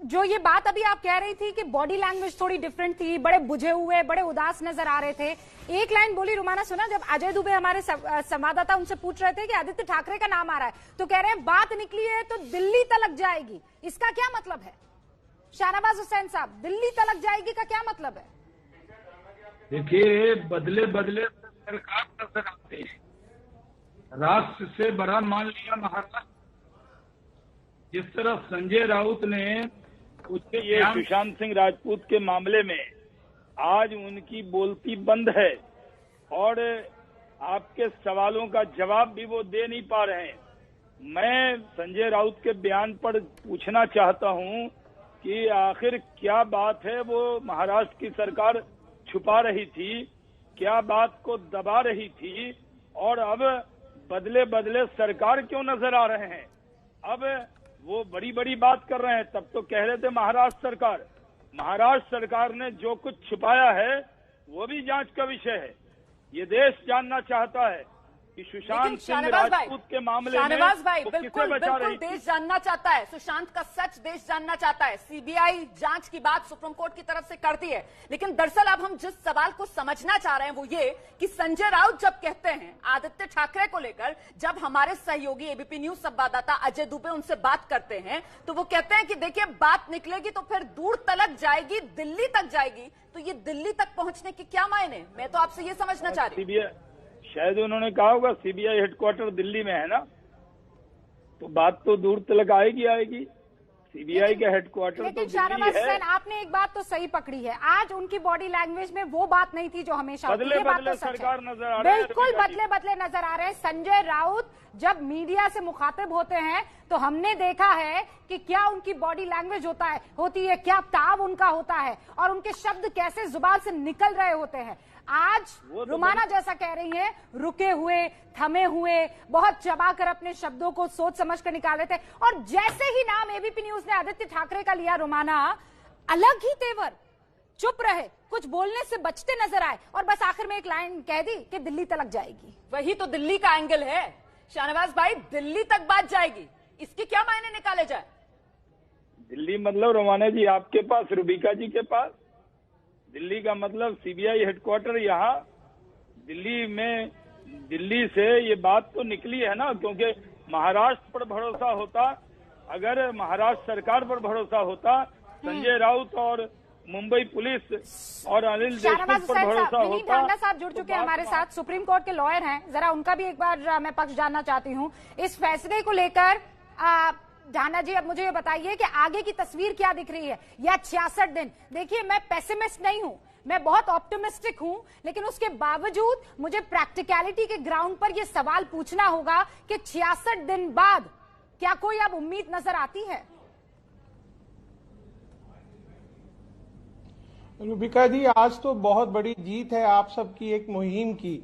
जो ये बात अभी आप कह रही थी कि बॉडी लैंग्वेज थोड़ी डिफरेंट थी, बड़े बुझे हुए, बड़े उदास नजर आ रहे थे। एक लाइन बोली रोमाना, सुना जब अजय दुबे हमारे संवाददाता उनसे पूछ रहे थे कि आदित्य ठाकरे का नाम आ रहा है, तो कह रहे हैं बात निकली है तो दिल्ली तलक जाएगी। इसका क्या मतलब है शाहनवाज हुसैन साहब? दिल्ली तलक जाएगी का क्या मतलब है?
देखिए, बदले बदले सरकार नजर आते हैं। राष्ट्र से बड़ा मान लिया महाराष्ट्र। जिस तरह संजय राउत ने ये सुशांत सिंह राजपूत के मामले में आज उनकी बोलती बंद है और आपके सवालों का जवाब भी वो दे नहीं पा रहे हैं। मैं संजय राउत के बयान पर पूछना चाहता हूं कि आखिर क्या बात है वो महाराष्ट्र की सरकार छुपा रही थी, क्या बात को दबा रही थी, और अब बदले बदले सरकार क्यों नजर आ रहे हैं? अब वो बड़ी बड़ी बात कर रहे हैं। तब तो कह रहे थे महाराष्ट्र सरकार ने जो कुछ छुपाया है वो भी जांच का विषय है। ये देश जानना चाहता है कि सुशांत सिंह राजपूत के मामले में
बिल्कुल देश जानना चाहता है, सुशांत का सच देश जानना चाहता है। सीबीआई जांच की बात सुप्रीम कोर्ट की तरफ से करती है, लेकिन दरअसल अब हम जिस सवाल को समझना चाह रहे हैं वो ये कि संजय राउत जब कहते हैं आदित्य ठाकरे को लेकर, जब हमारे सहयोगी एबीपी न्यूज संवाददाता अजय दुबे उनसे बात करते हैं तो वो कहते हैं कि देखिए बात निकलेगी तो फिर दूर तलक जाएगी, दिल्ली तक जाएगी। तो ये दिल्ली तक पहुंचने के क्या मायने? मैं तो आपसे ये समझना चाह रही हूँ।
शायद उन्होंने कहा होगा सीबीआई हेडक्वार्टर दिल्ली में है ना, तो बात तो दूर तक आएगी। सीबीआई का हेडक्वार्टर तो दिल्ली है।
आपने एक बात तो सही पकड़ी है, आज उनकी बॉडी लैंग्वेज में वो बात नहीं थी जो हमेशा
बदले बदले सरकार नजर आ रही है।
बिल्कुल बदले बदले नजर आ रहे हैं। संजय राउत जब मीडिया से मुखातिब होते हैं तो हमने देखा है कि क्या उनकी बॉडी लैंग्वेज होती है, क्या ताव उनका होता है और उनके शब्द कैसे जुबान से निकल रहे होते हैं। आज रुमाना जैसा कह रही हैं, रुके हुए, थमे हुए, बहुत चबाकर अपने शब्दों को सोच समझ कर निकाले थे, और जैसे ही नाम एबीपी न्यूज ने आदित्य ठाकरे का लिया रुमाना, अलग ही तेवर, चुप रहे, कुछ बोलने से बचते नजर आए और बस आखिर में एक लाइन कह दी कि दिल्ली तलक जाएगी।
वही तो दिल्ली का एंगल है शाहनवाज भाई, दिल्ली तक बात जाएगी, इसके क्या मायने निकाले जाए?
दिल्ली मतलब रोमाना जी आपके पास, रूबिका जी के पास। दिल्ली का मतलब सीबीआई हेडक्वार्टर यहाँ दिल्ली से ये बात तो निकली है ना, क्योंकि महाराष्ट्र पर भरोसा होता, अगर महाराष्ट्र सरकार पर भरोसा होता, संजय राउत और मुंबई पुलिस और अनिल देशमुख पर भरोसा होता।
ढांडा साहब जुड़ चुके हैं हमारे साथ, सुप्रीम कोर्ट के लॉयर हैं, जरा उनका भी एक बार मैं पक्ष जानना चाहती हूँ इस फैसले को लेकर। ढांडा जी, अब मुझे ये बताइए कि आगे की तस्वीर क्या दिख रही है, या 66 दिन। देखिए, मैं पेसिमिस्ट नहीं हूँ, मैं बहुत ऑप्टिमिस्टिक हूं, लेकिन उसके बावजूद मुझे प्रैक्टिकलिटी के ग्राउंड पर यह सवाल पूछना होगा कि 66 दिन बाद क्या कोई अब उम्मीद नजर आती है?
रूबिका जी, आज तो बहुत बड़ी जीत है आप सबकी एक मुहिम की,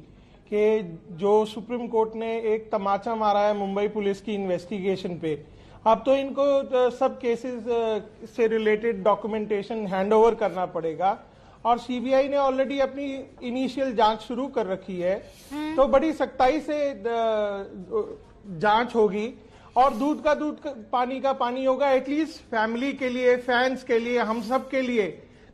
कि जो सुप्रीम कोर्ट ने एक तमाचा मारा है मुंबई पुलिस की इन्वेस्टिगेशन पे। अब तो इनको सब केसेस से रिलेटेड डॉक्यूमेंटेशन हैंडओवर करना पड़ेगा, और सीबीआई ने ऑलरेडी अपनी इनिशियल जांच शुरू कर रखी है। तो बड़ी सख्ताई से जांच होगी, और दूध का दूध पानी का पानी होगा। एटलीस्ट फैमिली के लिए, फैंस के लिए, हम सब के लिए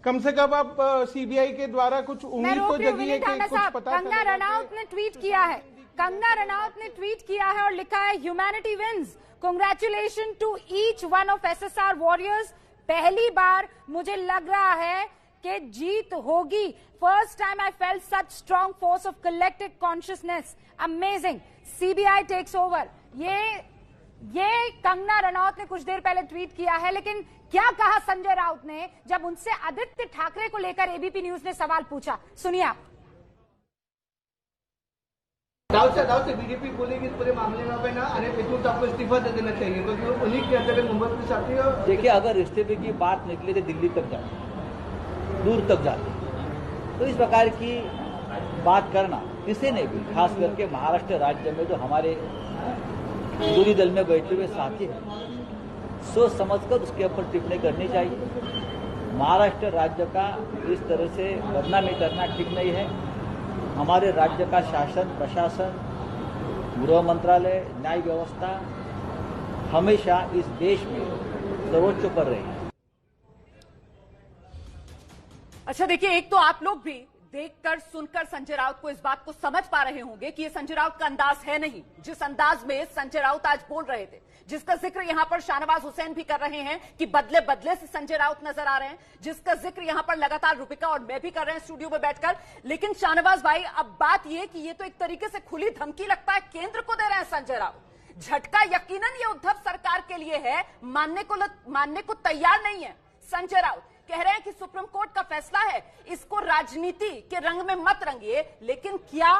कम से कम अब सीबीआई के द्वारा कुछ उम्मीद तो जगी है कि कुछ पता।
कंगना रनौत ने ट्वीट किया है, कंगना रनौत ने ट्वीट किया है और लिखा है, humanity wins, congratulation to each one of SSR warriors. पहली बार मुझे लग रहा है कि जीत होगी। First time I felt such strong force of collective consciousness. Amazing, CBI takes over. ये कंगना रनौत ने कुछ देर पहले ट्वीट किया है, लेकिन क्या कहा संजय राउत ने जब उनसे आदित्य ठाकरे को लेकर एबीपी न्यूज ने सवाल पूछा? सुनिए आप।
दाऊद से बीजेपी बोलेगी इस पूरे मामले में ना अनिल देशमुख आपको इस्तीफा दे देना चाहिए, क्योंकि वो उन्हीं के अंदर मुंबई पुलिस आती है।
देखिए, अगर इस्तीफे की बात निकले तो दिल्ली तक जाती, दूर तक जाती, तो इस प्रकार की बात करना किसी ने भी, खास करके महाराष्ट्र राज्य में जो हमारे विरोधी दल में बैठे हुए साथी हैं, सोच समझकर उसके ऊपर टिप्पणी करनी चाहिए। महाराष्ट्र राज्य का इस तरह से बदनामी करना ठीक नहीं है। हमारे राज्य का शासन, प्रशासन, गृह मंत्रालय, न्याय व्यवस्था हमेशा इस देश में सर्वोच्च पर रही है।
अच्छा, देखिए, एक तो आप लोग भी देखकर सुनकर संजय राउत को इस बात को समझ पा रहे होंगे कि ये संजय राउत का अंदाज है नहीं। जिस अंदाज में संजय राउत आज बोल रहे थे, जिसका जिक्र यहां पर शाहनवाज हुसैन भी कर रहे हैं कि बदले बदले से संजय राउत नजर आ रहे हैं, जिसका जिक्र यहां पर लगातार रूबिका और मैं भी कर रहे हैं स्टूडियो में बैठकर। लेकिन शाहनवाज भाई, अब बात यह कि ये तो एक तरीके से खुली धमकी लगता है केंद्र को दे रहे हैं संजय राउत। झटका यकीनन ये उद्धव सरकार के लिए है, मानने को तैयार नहीं है संजय राउत। कह रहे हैं कि सुप्रीम कोर्ट का फैसला है, इसको राजनीति के रंग में मत रंगिए। लेकिन क्या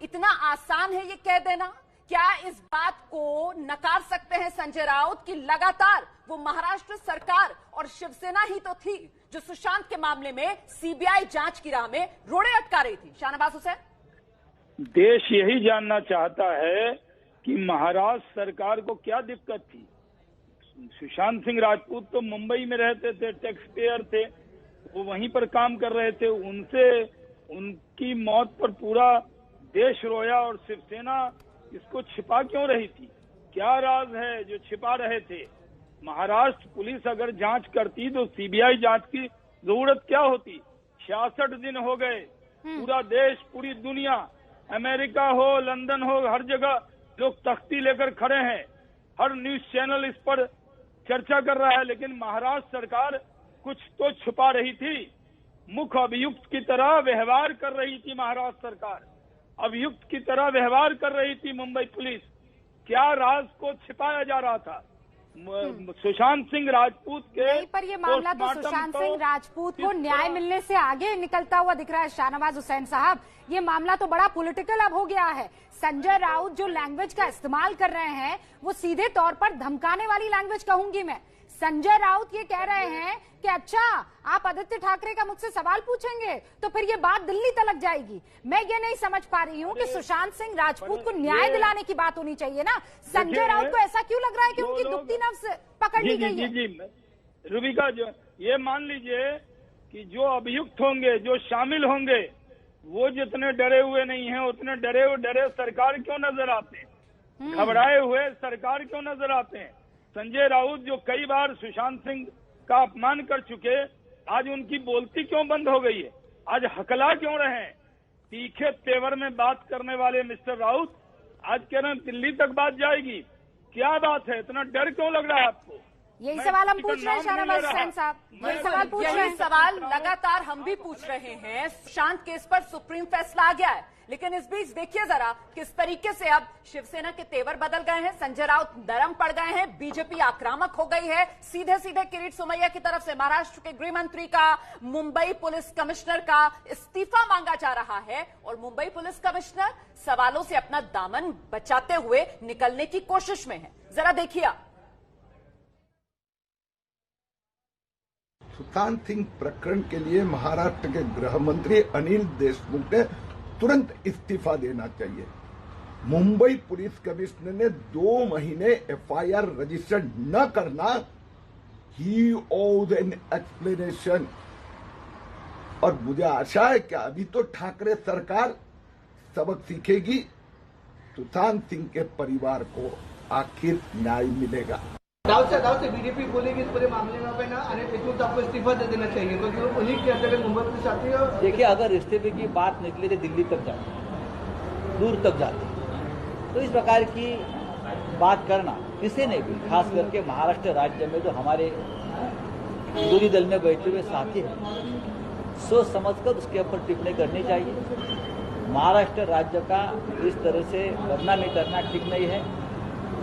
इतना आसान है ये कह देना? क्या इस बात को नकार सकते हैं संजय राउत कि लगातार वो महाराष्ट्र सरकार और शिवसेना ही तो थी जो सुशांत के मामले में सीबीआई जांच की राह में रोड़े अटका रही थी? शाहनवाज हुसैन,
देश यही जानना चाहता है कि महाराष्ट्र सरकार को क्या दिक्कत थी। सुशांत सिंह राजपूत तो मुंबई में रहते थे, टैक्स पेयर थे, वो वहीं पर काम कर रहे थे। उनकी मौत पर पूरा देश रोया, और शिवसेना इसको छिपा क्यों रही थी? क्या राज है जो छिपा रहे थे? महाराष्ट्र पुलिस अगर जांच करती तो सीबीआई जांच की जरूरत क्या होती? 66 दिन हो गए, पूरा देश, पूरी दुनिया, अमेरिका हो, लंदन हो, हर जगह लोग तख्ती लेकर खड़े हैं, हर न्यूज चैनल इस पर चर्चा कर रहा है। लेकिन महाराष्ट्र सरकार कुछ तो छुपा रही थी। मुख्य अभियुक्त की तरह व्यवहार कर रही थी महाराष्ट्र सरकार, अभियुक्त की तरह व्यवहार कर रही थी मुंबई पुलिस। क्या राज को छिपाया जा रहा था? सुशांत सिंह राजपूत के
पर ये मामला तो सुशांत सिंह राजपूत को न्याय मिलने से आगे निकलता हुआ दिख रहा है। शाहनवाज हुसैन साहब, ये मामला तो बड़ा पॉलिटिकल अब हो गया है। संजय राउत जो लैंग्वेज का इस्तेमाल कर रहे हैं वो सीधे तौर पर धमकाने वाली लैंग्वेज कहूंगी मैं। संजय राउत ये कह रहे हैं कि अच्छा, आप आदित्य ठाकरे का मुझसे सवाल पूछेंगे तो फिर ये बात दिल्ली तक जाएगी। मैं ये नहीं समझ पा रही हूँ कि सुशांत सिंह राजपूत को न्याय दिलाने की बात होनी चाहिए ना। संजय राउत को ऐसा क्यों लग रहा है कि उनकी दुखती नफ्स पकड़ ली गई है?
जी रूबिका, जो ये मान लीजिए कि जो अभियुक्त होंगे, जो शामिल होंगे, वो जितने डरे हुए नहीं हैं, उतने डरे सरकार क्यों नजर आते हैं? घबराए हुए सरकार क्यों नजर आते हैं? संजय राउत जो कई बार सुशांत सिंह का अपमान कर चुके, आज उनकी बोलती क्यों बंद हो गई है? आज हकला क्यों रहे हैं? तीखे तेवर में बात करने वाले मिस्टर राउत आज कह रहे हैं दिल्ली तक बात जाएगी। क्या बात है? इतना डर क्यों लग रहा है आपको?
यही सवाल हम पूछ रहे हैं शाहनवाज हुसैन साहब, यही सवाल पूछ रहे हैं।
यही सवाल लगातार हम भी पूछ रहे हैं। सुशांत केस पर सुप्रीम फैसला आ गया है, लेकिन इस बीच देखिए जरा किस तरीके से अब शिवसेना के तेवर बदल गए हैं, संजय राउत नरम पड़ गए हैं, बीजेपी आक्रामक हो गई है। सीधे सीधे किरीट सोमैया की तरफ से महाराष्ट्र के गृह मंत्री का, मुंबई पुलिस कमिश्नर का इस्तीफा मांगा जा रहा है और मुंबई पुलिस कमिश्नर सवालों से अपना दामन बचाते हुए निकलने की कोशिश में है। जरा देखिए।
सुशांत सिंह प्रकरण के लिए महाराष्ट्र के गृह मंत्री अनिल देशमुख ने तुरंत इस्तीफा देना चाहिए। मुंबई पुलिस कमिश्नर ने 2 महीने एफआईआर रजिस्टर न करना, ही ओज एन एक्सप्लेनेशन। और मुझे आशा है कि अभी तो ठाकरे सरकार सबक सीखेगी, सुशांत सिंह के परिवार को आखिर न्याय मिलेगा।
दाऊद से बीजेपी बोलेगी इस पूरे मामले में पे ना अनिल देशमुख आपको इस्तीफा दे देना चाहिए, क्योंकि वो उन्हीं के अंतर्गत मुंबई पुलिस आती है।
देखिए, अगर इस्तीफे की बात निकले तो दिल्ली तक जाती है, दूर तक जाती है, तो इस प्रकार की बात करना किसी ने भी, खास करके महाराष्ट्र राज्य में जो हमारे विरोधी दल में बैठे हुए साथी हैं, सोच समझकर उसके ऊपर टिप्पणी करनी चाहिए। महाराष्ट्र राज्य का इस तरह से बदनामी करना ठीक नहीं है।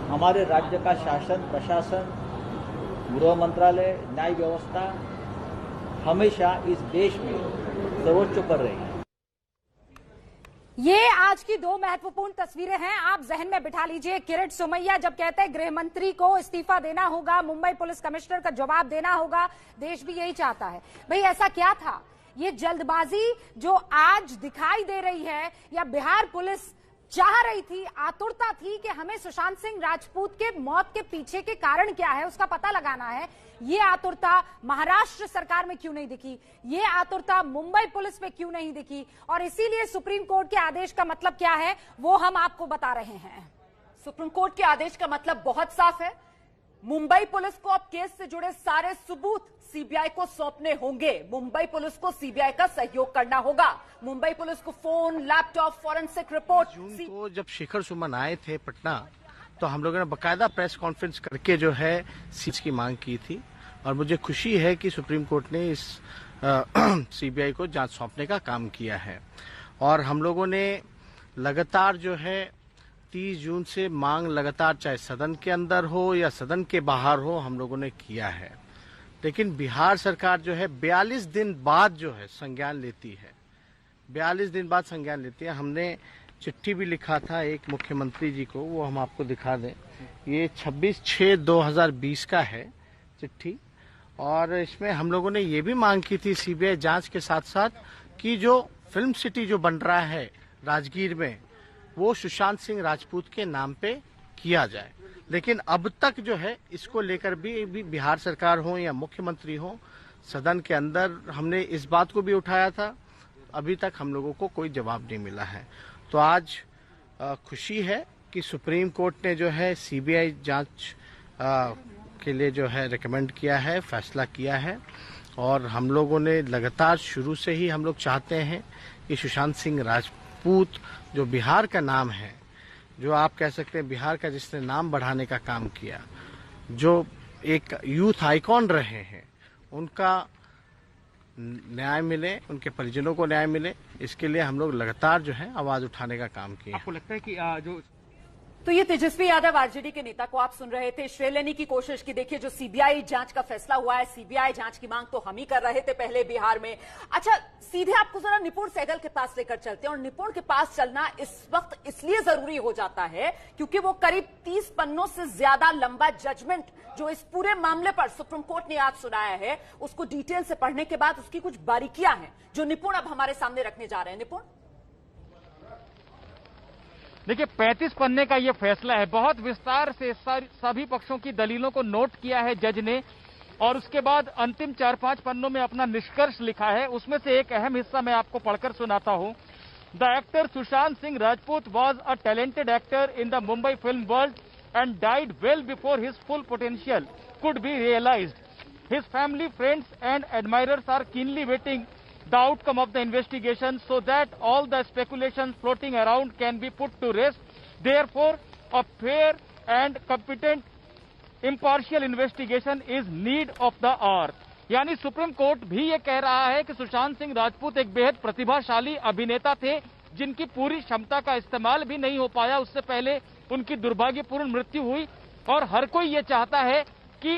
हमारे राज्य का शासन, प्रशासन, गृह मंत्रालय, न्याय व्यवस्था हमेशा इस देश में सर्वोच्च पर रही है।
ये आज की 2 महत्वपूर्ण तस्वीरें हैं, आप जहन में बिठा लीजिए। किरीट सोमैया जब कहते हैं गृह मंत्री को इस्तीफा देना होगा, मुंबई पुलिस कमिश्नर का जवाब देना होगा, देश भी यही चाहता है। भाई ऐसा क्या था? ये जल्दबाजी जो आज दिखाई दे रही है, या बिहार पुलिस चाह रही थी, आतुरता थी कि हमें सुशांत सिंह राजपूत के मौत के पीछे के कारण क्या है उसका पता लगाना है। ये आतुरता महाराष्ट्र सरकार में क्यों नहीं दिखी? ये आतुरता मुंबई पुलिस में क्यों नहीं दिखी? और इसीलिए सुप्रीम कोर्ट के आदेश का मतलब क्या है वो हम आपको बता रहे हैं।
सुप्रीम कोर्ट के आदेश का मतलब बहुत साफ है। मुंबई पुलिस को अब केस से जुड़े सारे सबूत सीबीआई को सौंपने होंगे। मुंबई पुलिस को सीबीआई का सहयोग करना होगा। मुंबई पुलिस को फोन, लैपटॉप, फॉरेंसिक रिपोर्ट।
जून को जब शेखर सुमन आए थे पटना, तो हम लोगों ने बकायदा प्रेस कॉन्फ्रेंस करके जो है सीज की मांग की थी, और मुझे खुशी है कि सुप्रीम कोर्ट ने इस सीबीआई को जांच सौंपने का काम किया है। और हम लोगों ने लगातार जो है 30 जून से मांग लगातार, चाहे सदन के अंदर हो या सदन के बाहर हो, हम लोगों ने किया है। लेकिन बिहार सरकार जो है 42 दिन बाद जो है संज्ञान लेती है, 42 दिन बाद संज्ञान लेती है। हमने चिट्ठी भी लिखा था एक मुख्यमंत्री जी को, वो हम आपको दिखा दें। ये 26/6/2020 का है चिट्ठी, और इसमें हम लोगों ने ये भी मांग की थी सीबीआई जांच के साथ साथ कि जो फिल्म सिटी जो बन रहा है राजगीर में, वो सुशांत सिंह राजपूत के नाम पे किया जाए। लेकिन अब तक जो है इसको लेकर भी बिहार सरकार हो या मुख्यमंत्री हो, सदन के अंदर हमने इस बात को भी उठाया था, अभी तक हम लोगों को कोई जवाब नहीं मिला है। तो आज खुशी है कि सुप्रीम कोर्ट ने जो है सीबीआई जांच के लिए जो है रिकमेंड किया है, फैसला किया है। और हम लोगों ने लगातार शुरू से ही हम लोग चाहते हैं कि सुशांत सिंह राजपूत जो बिहार का नाम है, जो आप कह सकते हैं बिहार का जिसने नाम बढ़ाने का काम किया, जो एक यूथ आइकॉन रहे हैं, उनका न्याय मिले, उनके परिजनों को न्याय मिले, इसके लिए हम लोग लगातार जो है आवाज उठाने का काम किया।
आपको लगता है कि जो
तो ये तेजस्वी यादव आरजेडी के नेता को आप सुन रहे थे, श्रेय लेने की कोशिश की। देखिए जो सीबीआई जांच का फैसला हुआ है, सीबीआई जांच की मांग तो हम ही कर रहे थे पहले बिहार में। अच्छा, सीधे आपको जरा निपुण सहगल के पास लेकर चलते हैं। और निपुण के पास चलना इस वक्त इसलिए जरूरी हो जाता है क्योंकि वो करीब 30 पन्नों से ज्यादा लंबा जजमेंट जो इस पूरे मामले पर सुप्रीम कोर्ट ने आज सुनाया है, उसको डिटेल से पढ़ने के बाद उसकी कुछ बारीकियां हैं जो निपुण अब हमारे सामने रखने जा रहे हैं। निपुण,
देखिए 35 पन्ने का ये फैसला है, बहुत विस्तार से सभी पक्षों की दलीलों को नोट किया है जज ने, और उसके बाद अंतिम 4-5 पन्नों में अपना निष्कर्ष लिखा है। उसमें से एक अहम हिस्सा मैं आपको पढ़कर सुनाता हूं। The actor Sushant Singh Rajput was a talented actor in the Mumbai film world and died well before his full potential could be realised. His family, friends and admirers are keenly waiting the outcome of the investigation so that all the speculations floating around can be put to rest. Therefore, a fair and competent impartial investigation is need of the hour. यानी Supreme Court भी ये कह रहा है कि सुशांत सिंह राजपूत एक बेहद प्रतिभाशाली अभिनेता थे, जिनकी पूरी क्षमता का इस्तेमाल भी नहीं हो पाया, उससे पहले उनकी दुर्भाग्यपूर्ण मृत्यु हुई। और हर कोई ये चाहता है कि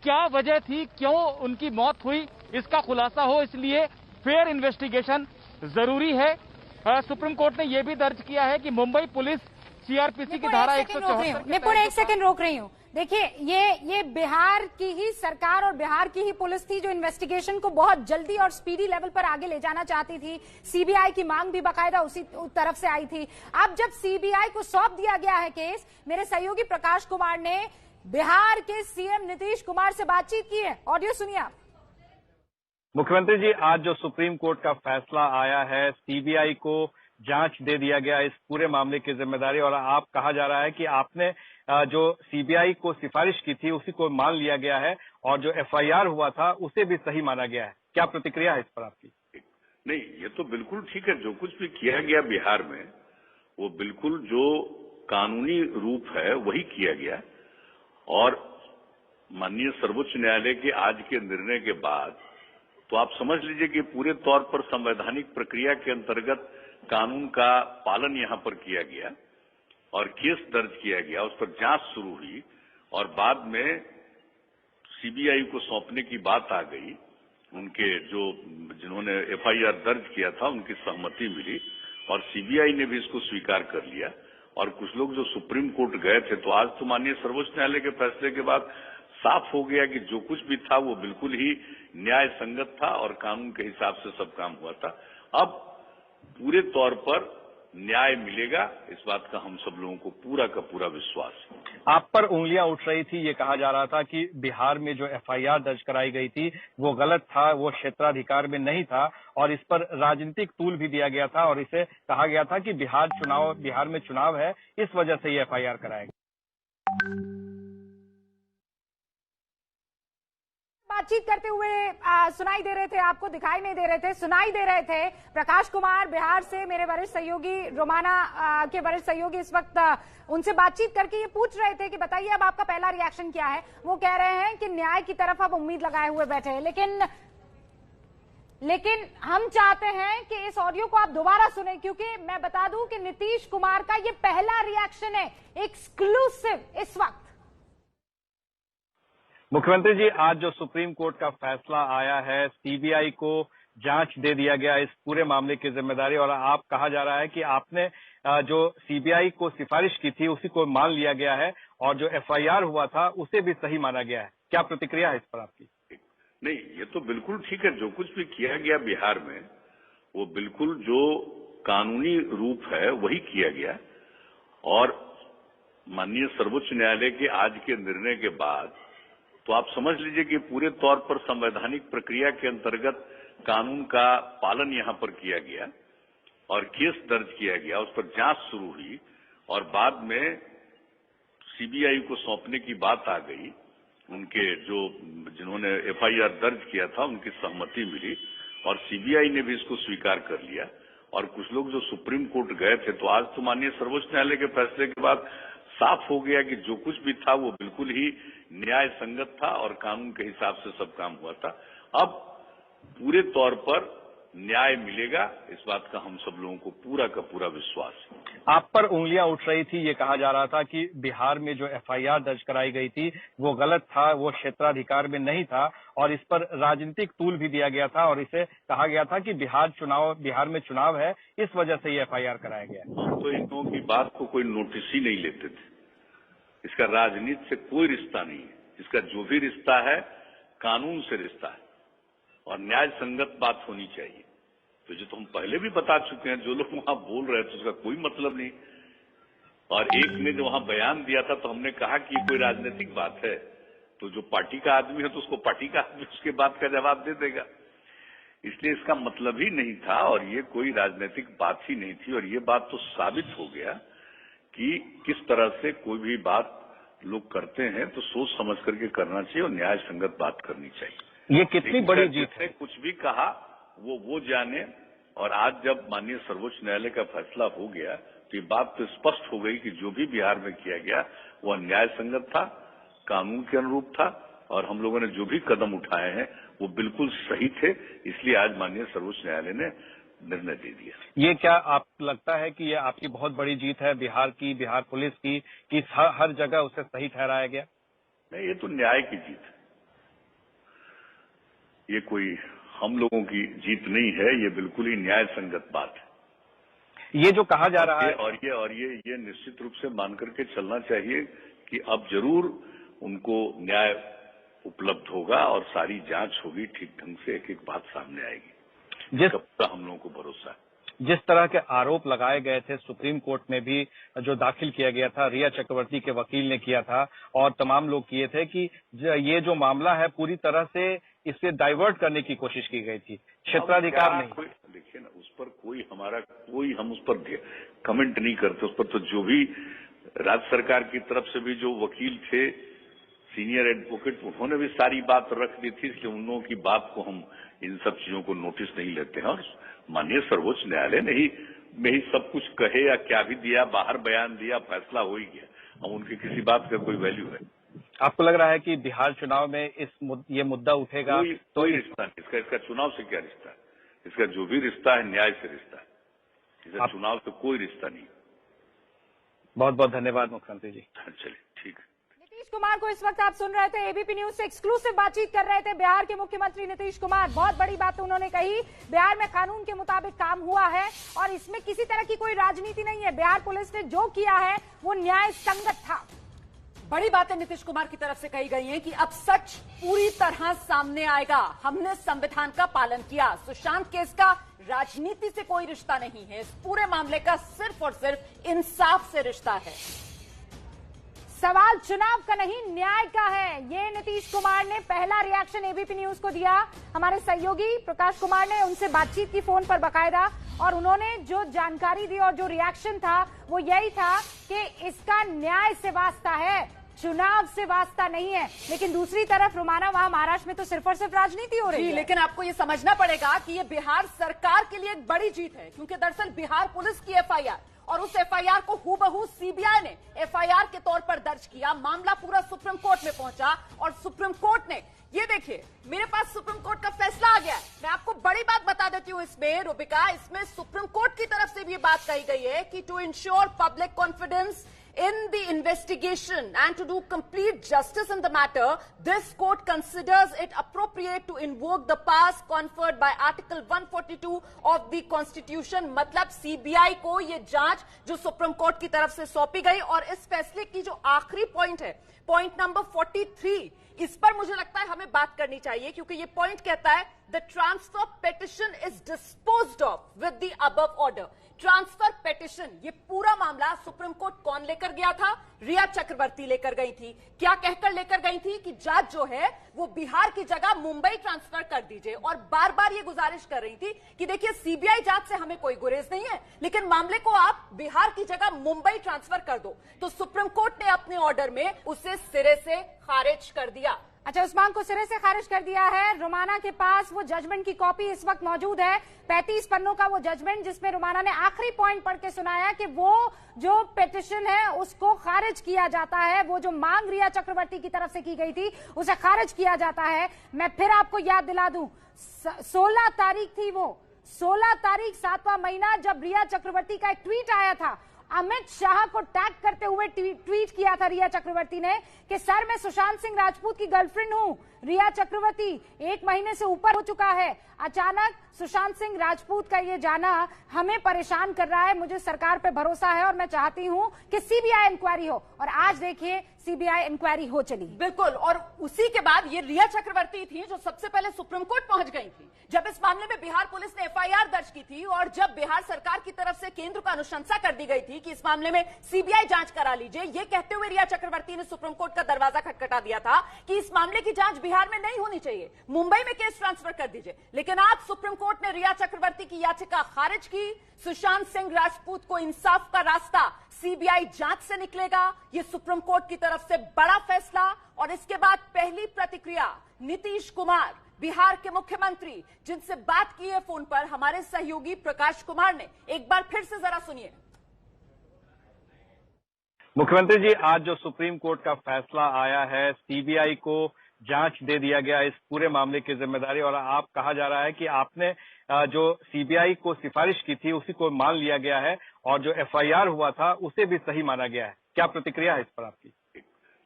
क्या वजह थी, क्यों उनकी मौत हुई, इसका खुलासा हो, इसलिए फेयर इन्वेस्टिगेशन जरूरी है। सुप्रीम कोर्ट ने यह भी दर्ज किया है कि मुंबई पुलिस सीआरपीसी की धारा 174
निपुण एक सेकंड रोक रही हूँ। देखिए, ये बिहार की ही सरकार और बिहार की ही पुलिस थी जो इन्वेस्टिगेशन को बहुत जल्दी और स्पीडी लेवल पर आगे ले जाना चाहती थी। सीबीआई की मांग भी बाकायदा उसी तरफ से आई थी। अब जब सीबीआई को सौंप दिया गया है केस, मेरे सहयोगी प्रकाश कुमार ने बिहार के सीएम नीतीश कुमार से बातचीत की है। ऑडियो सुनिए आप।
मुख्यमंत्री जी, आज जो सुप्रीम कोर्ट का फैसला आया है, सीबीआई को जांच दे दिया गया इस पूरे मामले की जिम्मेदारी, और आप कहा जा रहा है कि आपने जो सीबीआई को सिफारिश की थी उसी को मान लिया गया है और जो एफआईआर हुआ था उसे भी सही माना गया है। क्या प्रतिक्रिया है इस पर आपकी?
नहीं, ये तो बिल्कुल ठीक है। जो कुछ भी किया गया बिहार में वो बिल्कुल जो कानूनी रूप है वही किया गया। और माननीय सर्वोच्च न्यायालय के आज के निर्णय के बाद तो आप समझ लीजिए कि पूरे तौर पर संवैधानिक प्रक्रिया के अंतर्गत कानून का पालन यहां पर किया गया और केस दर्ज किया गया, उस पर जांच शुरू हुई और बाद में सीबीआई को सौंपने की बात आ गई। उनके जिन्होंने एफआईआर दर्ज किया था उनकी सहमति मिली और सीबीआई ने भी इसको स्वीकार कर लिया। और कुछ लोग जो सुप्रीम कोर्ट गए थे, तो आज तो माननीय सर्वोच्च न्यायालय के फैसले के बाद साफ हो गया कि जो कुछ भी था वो बिल्कुल ही न्याय संगत था और कानून के हिसाब से सब काम हुआ था। अब पूरे तौर पर न्याय मिलेगा, इस बात का हम सब लोगों को पूरा का पूरा विश्वास है।
आप पर उंगलियां उठ रही थी, ये कहा जा रहा था कि बिहार में जो एफआईआर दर्ज कराई गई थी वो गलत था, वो क्षेत्राधिकार में नहीं था और इस पर राजनीतिक तूल भी दिया गया था और इसे कहा गया था कि बिहार में चुनाव है, इस वजह से ये एफआईआर कराया गया।
बातचीत करते हुए सुनाई दे रहे थे, आपको दिखाई नहीं दे रहे थे, सुनाई दे रहे थे। प्रकाश कुमार बिहार से, मेरे वरिष्ठ सहयोगी रोमाना के वरिष्ठ सहयोगी इस वक्त उनसे बातचीत करके ये पूछ रहे थे कि बताइए अब आपका पहला रिएक्शन क्या है। वो कह रहे हैं कि न्याय की तरफ आप उम्मीद लगाए हुए बैठे हैं, लेकिन हम चाहते हैं कि इस ऑडियो को आप दोबारा सुने, क्योंकि मैं बता दूं कि नीतीश कुमार का ये पहला रिएक्शन है, एक्सक्लूसिव इस वक्त।
मुख्यमंत्री जी, आज जो सुप्रीम कोर्ट का फैसला आया है, सीबीआई को जांच दे दिया गया इस पूरे मामले की जिम्मेदारी, और आप कहा जा रहा है कि आपने जो सीबीआई को सिफारिश की थी उसी को मान लिया गया है और जो एफआईआर हुआ था उसे भी सही माना गया है। क्या प्रतिक्रिया है इस पर आपकी?
नहीं, ये तो बिल्कुल ठीक है। जो कुछ भी किया गया बिहार में वो बिल्कुल जो कानूनी रूप है वही किया गया। और माननीय सर्वोच्च न्यायालय के आज के निर्णय के बाद तो आप समझ लीजिए कि पूरे तौर पर संवैधानिक प्रक्रिया के अंतर्गत कानून का पालन यहां पर किया गया और केस दर्ज किया गया, उस पर जांच शुरू हुई और बाद में सीबीआई को सौंपने की बात आ गई। उनके जिन्होंने एफआईआर दर्ज किया था उनकी सहमति मिली और सीबीआई ने भी इसको स्वीकार कर लिया। और कुछ लोग जो सुप्रीम कोर्ट गए थे, तो आज तो माननीय सर्वोच्च न्यायालय के फैसले के बाद साफ हो गया कि जो कुछ भी था वो बिल्कुल ही न्याय संगत था और कानून के हिसाब से सब काम हुआ था। अब पूरे तौर पर न्याय मिलेगा, इस बात का हम सब लोगों को पूरा का पूरा विश्वास है।
आप पर उंगलियां उठ रही थी, ये कहा जा रहा था कि बिहार में जो एफआईआर दर्ज कराई गई थी वो गलत था, वो क्षेत्राधिकार में नहीं था और इस पर राजनीतिक तूल भी दिया गया था और इसे कहा गया था कि बिहार में चुनाव है, इस वजह से ये एफआईआर कराया गया।
तो इन लोगों की बात को कोई नोटिस ही नहीं लेते थे। इसका राजनीति से कोई रिश्ता नहीं है। इसका जो भी रिश्ता है कानून से रिश्ता है और न्याय संगत बात होनी चाहिए। तो जो तो हम पहले भी बता चुके हैं, जो लोग वहां बोल रहे थे उसका कोई मतलब नहीं। और एक ने जो वहां बयान दिया था तो हमने कहा कि ये कोई राजनीतिक बात है, तो जो पार्टी का आदमी है तो उसको पार्टी का आदमी उसके बात का जवाब दे देगा। इसलिए इसका मतलब ही नहीं था और ये कोई राजनीतिक बात ही नहीं थी। और ये बात तो साबित हो गया कि किस तरह से कोई भी बात लोग करते हैं तो सोच समझ करके करना चाहिए और न्याय संगत बात करनी चाहिए।
ये कितनी बड़ी जीत है?
कुछ भी कहा वो जाने। और आज जब माननीय सर्वोच्च न्यायालय का फैसला हो गया तो ये बात तो स्पष्ट हो गई कि जो भी बिहार में किया गया वो न्याय संगत था कानून के अनुरूप था और हम लोगों ने जो भी कदम उठाए हैं वो बिल्कुल सही थे। इसलिए आज माननीय सर्वोच्च न्यायालय ने निर्णय दे दिया।
ये क्या आप लगता है कि ये आपकी बहुत बड़ी जीत है बिहार की, बिहार पुलिस की, कि हर जगह उसे सही ठहराया गया?
नहीं, ये तो न्याय की जीत है, ये कोई हम लोगों की जीत नहीं है, ये बिल्कुल ही न्याय संगत बात है।
ये जो कहा जा रहा है
और ये निश्चित रूप से मान करके चलना चाहिए कि अब जरूर उनको न्याय उपलब्ध होगा और सारी जांच होगी, ठीक ढंग से एक एक बात सामने आएगी, जिसका हम लोगों को भरोसा है।
जिस तरह के आरोप लगाए गए थे सुप्रीम कोर्ट में भी, जो दाखिल किया गया था, रिया चक्रवर्ती के वकील ने किया था और तमाम लोग किए थे कि ये जो मामला है पूरी तरह से इसे डाइवर्ट करने की कोशिश की गई थी, क्षेत्राधिकार नहीं।
देखिए ना, उस पर हम उस पर कमेंट नहीं करते। उस पर तो जो भी राज्य सरकार की तरफ से भी जो वकील थे, सीनियर एडवोकेट, उन्होंने भी सारी बात रख दी थी, इसलिए उन लोगों की बात को हम इन सब चीजों को नोटिस नहीं लेते हैं। और माननीय सर्वोच्च न्यायालय ने ही सब कुछ कहे या क्या भी दिया, बाहर बयान दिया, फैसला हो ही गया। अब उनकी किसी बात का कोई वैल्यू है?
आपको लग रहा है कि बिहार चुनाव में ये मुद्दा उठेगा?
कोई रिश्ता नहीं इसका चुनाव से क्या रिश्ता है? इसका जो भी रिश्ता है न्याय से रिश्ता है, इसका चुनाव से कोई रिश्ता नहीं।
बहुत बहुत धन्यवाद मुख्यमंत्री जी।
चलिए, ठीक है।
नीतीश कुमार को इस वक्त आप सुन रहे थे, एबीपी न्यूज से एक्सक्लूसिव बातचीत कर रहे थे बिहार के मुख्यमंत्री नीतीश कुमार। बहुत बड़ी बात उन्होंने कही, बिहार में कानून के मुताबिक काम हुआ है और इसमें किसी तरह की कोई राजनीति नहीं है। बिहार पुलिस ने जो किया है वो न्याय संगत था।
बड़ी बातें नीतीश कुमार की तरफ से कही गई हैं कि अब सच पूरी तरह सामने आएगा। हमने संविधान का पालन किया। सुशांत केस का राजनीति से कोई रिश्ता नहीं है, इस पूरे मामले का सिर्फ और सिर्फ इंसाफ से रिश्ता है।
सवाल चुनाव का नहीं, न्याय का है, ये नीतीश कुमार ने पहला रिएक्शन एबीपी न्यूज को दिया। हमारे सहयोगी प्रकाश कुमार ने उनसे बातचीत की फोन पर बकायदा, और उन्होंने जो जानकारी दी और जो रिएक्शन था वो यही था कि इसका न्याय से वास्ता है, चुनाव से वास्ता नहीं है। लेकिन दूसरी तरफ रुमाना, वहां महाराष्ट्र में तो सिर्फ और सिर्फ राजनीति हो रही है।
लेकिन आपको ये समझना पड़ेगा कि ये बिहार सरकार के लिए एक बड़ी जीत है, क्योंकि दरअसल बिहार पुलिस की एफआईआर और उस एफआईआर को हूबहू सीबीआई ने एफआईआर के तौर पर दर्ज किया। मामला पूरा सुप्रीम कोर्ट में पहुंचा और सुप्रीम कोर्ट ने, ये देखिए मेरे पास सुप्रीम कोर्ट का फैसला आ गया है। मैं आपको बड़ी बात बता देती हूं इसमें रूबिका, इसमें सुप्रीम कोर्ट की तरफ से भी बात कही गई है कि to ensure public confidence in the investigation and to do complete justice in the matter, this court considers it appropriate to invoke the powers conferred by Article 142 of the Constitution। मतलब सीबीआई को ये जांच जो supreme court की तरफ से सौंपी गई, और इस फैसले की जो आखिरी पॉइंट है, पॉइंट नंबर 43, इस पर मुझे लगता है हमें बात करनी चाहिए, क्योंकि ये पॉइंट कहता है the transfer petition is disposed of with the above order. Transfer petition, ये पूरा मामला सुप्रीम कोर्ट कौन लेकर गया था? रिया चक्रवर्ती लेकर गई थी। क्या कहकर लेकर गई थी कि जज जो है वो बिहार की जगह मुंबई ट्रांसफर कर दीजिए, और बार बार ये गुजारिश कर रही थी कि देखिए सीबीआई जांच से हमें कोई गुरेज नहीं है, लेकिन मामले को आप बिहार की जगह मुंबई ट्रांसफर कर दो। तो सुप्रीम कोर्ट ने अपने ऑर्डर में उसे सिरे से खारिज कर दिया।
अच्छा, उस मांग को सिरे से खारिज कर दिया है। रुमाना के पास वो जजमेंट की कॉपी इस वक्त मौजूद है, 35 पन्नों का वो जजमेंट, जिसमें रुमाना ने आखिरी पॉइंट पढ़ के सुनाया कि वो जो पिटिशन है उसको खारिज किया जाता है, वो जो मांग रिया चक्रवर्ती की तरफ से की गई थी उसे खारिज किया जाता है। मैं फिर आपको याद दिला दूं, 16 तारीख थी वो, 16 तारीख 7वां महीना, जब रिया चक्रवर्ती का एक ट्वीट आया था, अमित शाह को टैग करते हुए ट्वीट किया था रिया चक्रवर्ती ने कि सर मैं सुशांत सिंह राजपूत की गर्लफ्रेंड हूं। रिया चक्रवर्ती 1 महीने से ऊपर हो चुका है, अचानक सुशांत सिंह राजपूत का ये जाना हमें परेशान कर रहा है, मुझे सरकार पे भरोसा है और मैं चाहती हूं कि सीबीआई इंक्वायरी हो। और आज देखिए सीबीआई इंक्वायरी हो चली।
बिल्कुल, और उसी के बाद ये रिया चक्रवर्ती थी जो सबसे पहले सुप्रीम कोर्ट पहुंच गई थी, जब इस मामले में बिहार पुलिस ने एफआईआर दर्ज की थी, और जब बिहार सरकार की तरफ से केंद्र को अनुशंसा कर दी गई थी कि इस मामले में सीबीआई जांच करा लीजिए, ये कहते हुए रिया चक्रवर्ती ने सुप्रीम कोर्ट का दरवाजा खटखटा दिया था कि इस मामले की जांच बिहार में नहीं होनी चाहिए, मुंबई में केस ट्रांसफर कर दीजिए। लेकिन आज सुप्रीम कोर्ट ने रिया चक्रवर्ती की याचिका खारिज की। सुशांत सिंह राजपूत को इंसाफ का रास्ता सीबीआई जांच से निकलेगा, ये सुप्रीम कोर्ट की तरफ से बड़ा फैसला। और इसके बाद पहली प्रतिक्रिया नीतीश कुमार, बिहार के मुख्यमंत्री, जिनसे बात की है फोन पर हमारे सहयोगी प्रकाश कुमार ने, एक बार फिर से जरा सुनिए।
मुख्यमंत्री जी, आज जो सुप्रीम कोर्ट का फैसला आया है, सीबीआई को जांच दे दिया गया इस पूरे मामले की जिम्मेदारी, और आप कहा जा रहा है कि आपने जो सीबीआई को सिफारिश की थी उसी को मान लिया गया है और जो एफआईआर हुआ था उसे भी सही माना गया है। क्या प्रतिक्रिया है इस पर आपकी?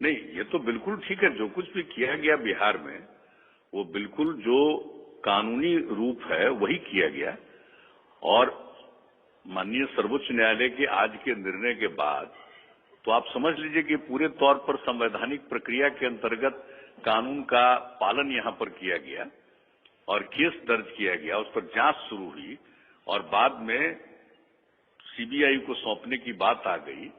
नहीं, ये तो बिल्कुल ठीक है। जो कुछ भी किया गया बिहार में वो बिल्कुल जो कानूनी रूप है वही किया गया, और माननीय सर्वोच्च न्यायालय के आज के निर्णय के बाद तो आप समझ लीजिए कि पूरे तौर पर संवैधानिक प्रक्रिया के अंतर्गत कानून का पालन यहां पर किया गया और केस दर्ज किया गया, उस पर जांच शुरू हुई और बाद में सीबीआई को सौंपने की बात आ गई।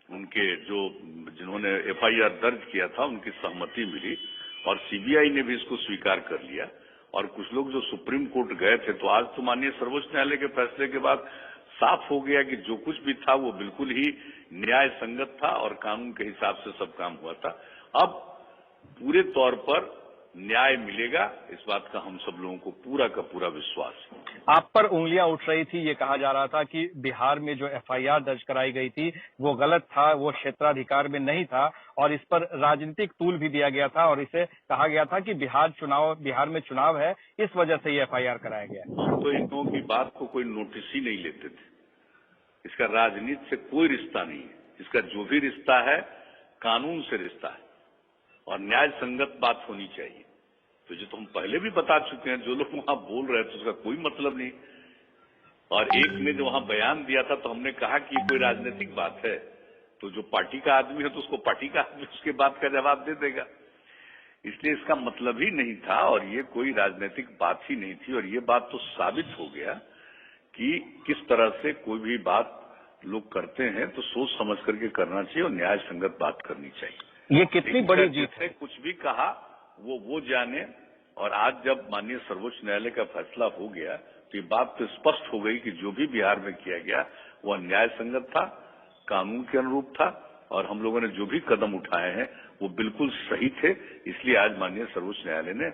उनके जिन्होंने एफआईआर दर्ज किया था उनकी सहमति मिली और सीबीआई ने भी इसको स्वीकार कर लिया। और कुछ लोग जो सुप्रीम कोर्ट गए थे, तो आज तो माननीय सर्वोच्च न्यायालय के फैसले के बाद साफ हो गया कि जो कुछ भी था वो बिल्कुल ही न्याय संगत था और कानून के हिसाब से सब काम हुआ था। अब पूरे तौर पर न्याय मिलेगा, इस बात का हम सब लोगों को पूरा का पूरा विश्वास है।
आप पर उंगलियां उठ रही थी, ये कहा जा रहा था कि बिहार में जो एफआईआर दर्ज कराई गई थी वो गलत था, वो क्षेत्राधिकार में नहीं था और इस पर राजनीतिक तूल भी दिया गया था और इसे कहा गया था कि बिहार में चुनाव है, इस वजह से ये एफआईआर कराया गया।
हम तो इन लोगों की बात को कोई नोटिस ही नहीं लेते थे। इसका राजनीति से कोई रिश्ता नहीं है। इसका जो भी रिश्ता है कानून से रिश्ता है और न्याय संगत बात होनी चाहिए। तो जो तो हम पहले भी बता चुके हैं, जो लोग वहां बोल रहे थे उसका कोई मतलब नहीं। और एक ने जो वहां बयान दिया था तो हमने कहा कि कोई राजनीतिक बात है, तो जो पार्टी का आदमी है तो उसको पार्टी का आदमी उसके बात का जवाब दे देगा। इसलिए इसका मतलब ही नहीं था और ये कोई राजनीतिक बात ही नहीं थी। और ये बात तो साबित हो गया कि किस तरह से कोई भी बात लोग करते हैं तो सोच समझ करके करना चाहिए और न्याय संगत बात करनी चाहिए।
ये कितनी बड़ी जीत है?
कुछ भी कहा वो जाने। और आज जब माननीय सर्वोच्च न्यायालय का फैसला हो गया तो ये बात तो स्पष्ट हो गई कि जो भी बिहार में किया गया वह न्याय संगत था, कानून के अनुरूप था और हम लोगों ने जो भी कदम उठाए हैं वो बिल्कुल सही थे। इसलिए आज माननीय सर्वोच्च न्यायालय ने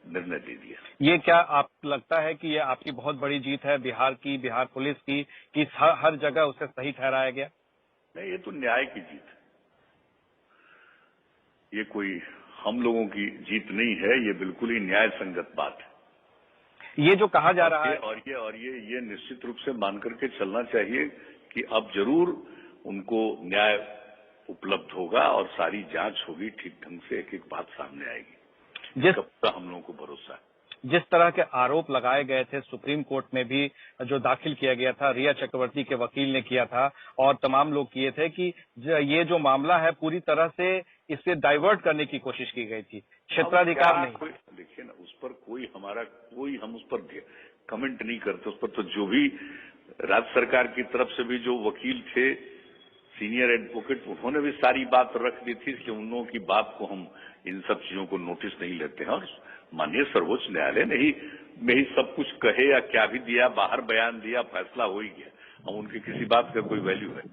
निर्णय दे दिया।
ये क्या आप लगता है कि ये आपकी बहुत बड़ी जीत है बिहार की, बिहार पुलिस की, कि हर जगह उसे सही ठहराया गया?
नहीं, ये तो न्याय की जीत है। ये कोई हम लोगों की जीत नहीं है, ये बिल्कुल ही न्याय संगत बात है।
ये जो कहा जा रहा है
और ये निश्चित रूप से मान करके चलना चाहिए कि अब जरूर उनको न्याय उपलब्ध होगा और सारी जांच होगी ठीक ढंग से, एक एक बात सामने आएगी। जिसका हम लोगों को भरोसा है।
जिस तरह के आरोप लगाए गए थे सुप्रीम कोर्ट में भी जो दाखिल किया गया था, रिया चक्रवर्ती के वकील ने किया था और तमाम लोग किए थे कि ये जो मामला है पूरी तरह से इसे डाइवर्ट करने की कोशिश की गई थी, क्षेत्राधिकार नहीं।
देखिए ना, उस पर हम उस पर कमेंट नहीं करते। उस पर तो जो भी राज्य सरकार की तरफ से भी जो वकील थे, सीनियर एडवोकेट, उन्होंने भी सारी बात रख दी थी। इसलिए उन लोगों की बात को हम इन सब चीजों को नोटिस नहीं लेते हैं। और माननीय सर्वोच्च न्यायालय ने ही सब कुछ कहे या क्या भी दिया, बाहर बयान दिया, फैसला हो ही गया। अब उनकी किसी बात का कोई वैल्यू है?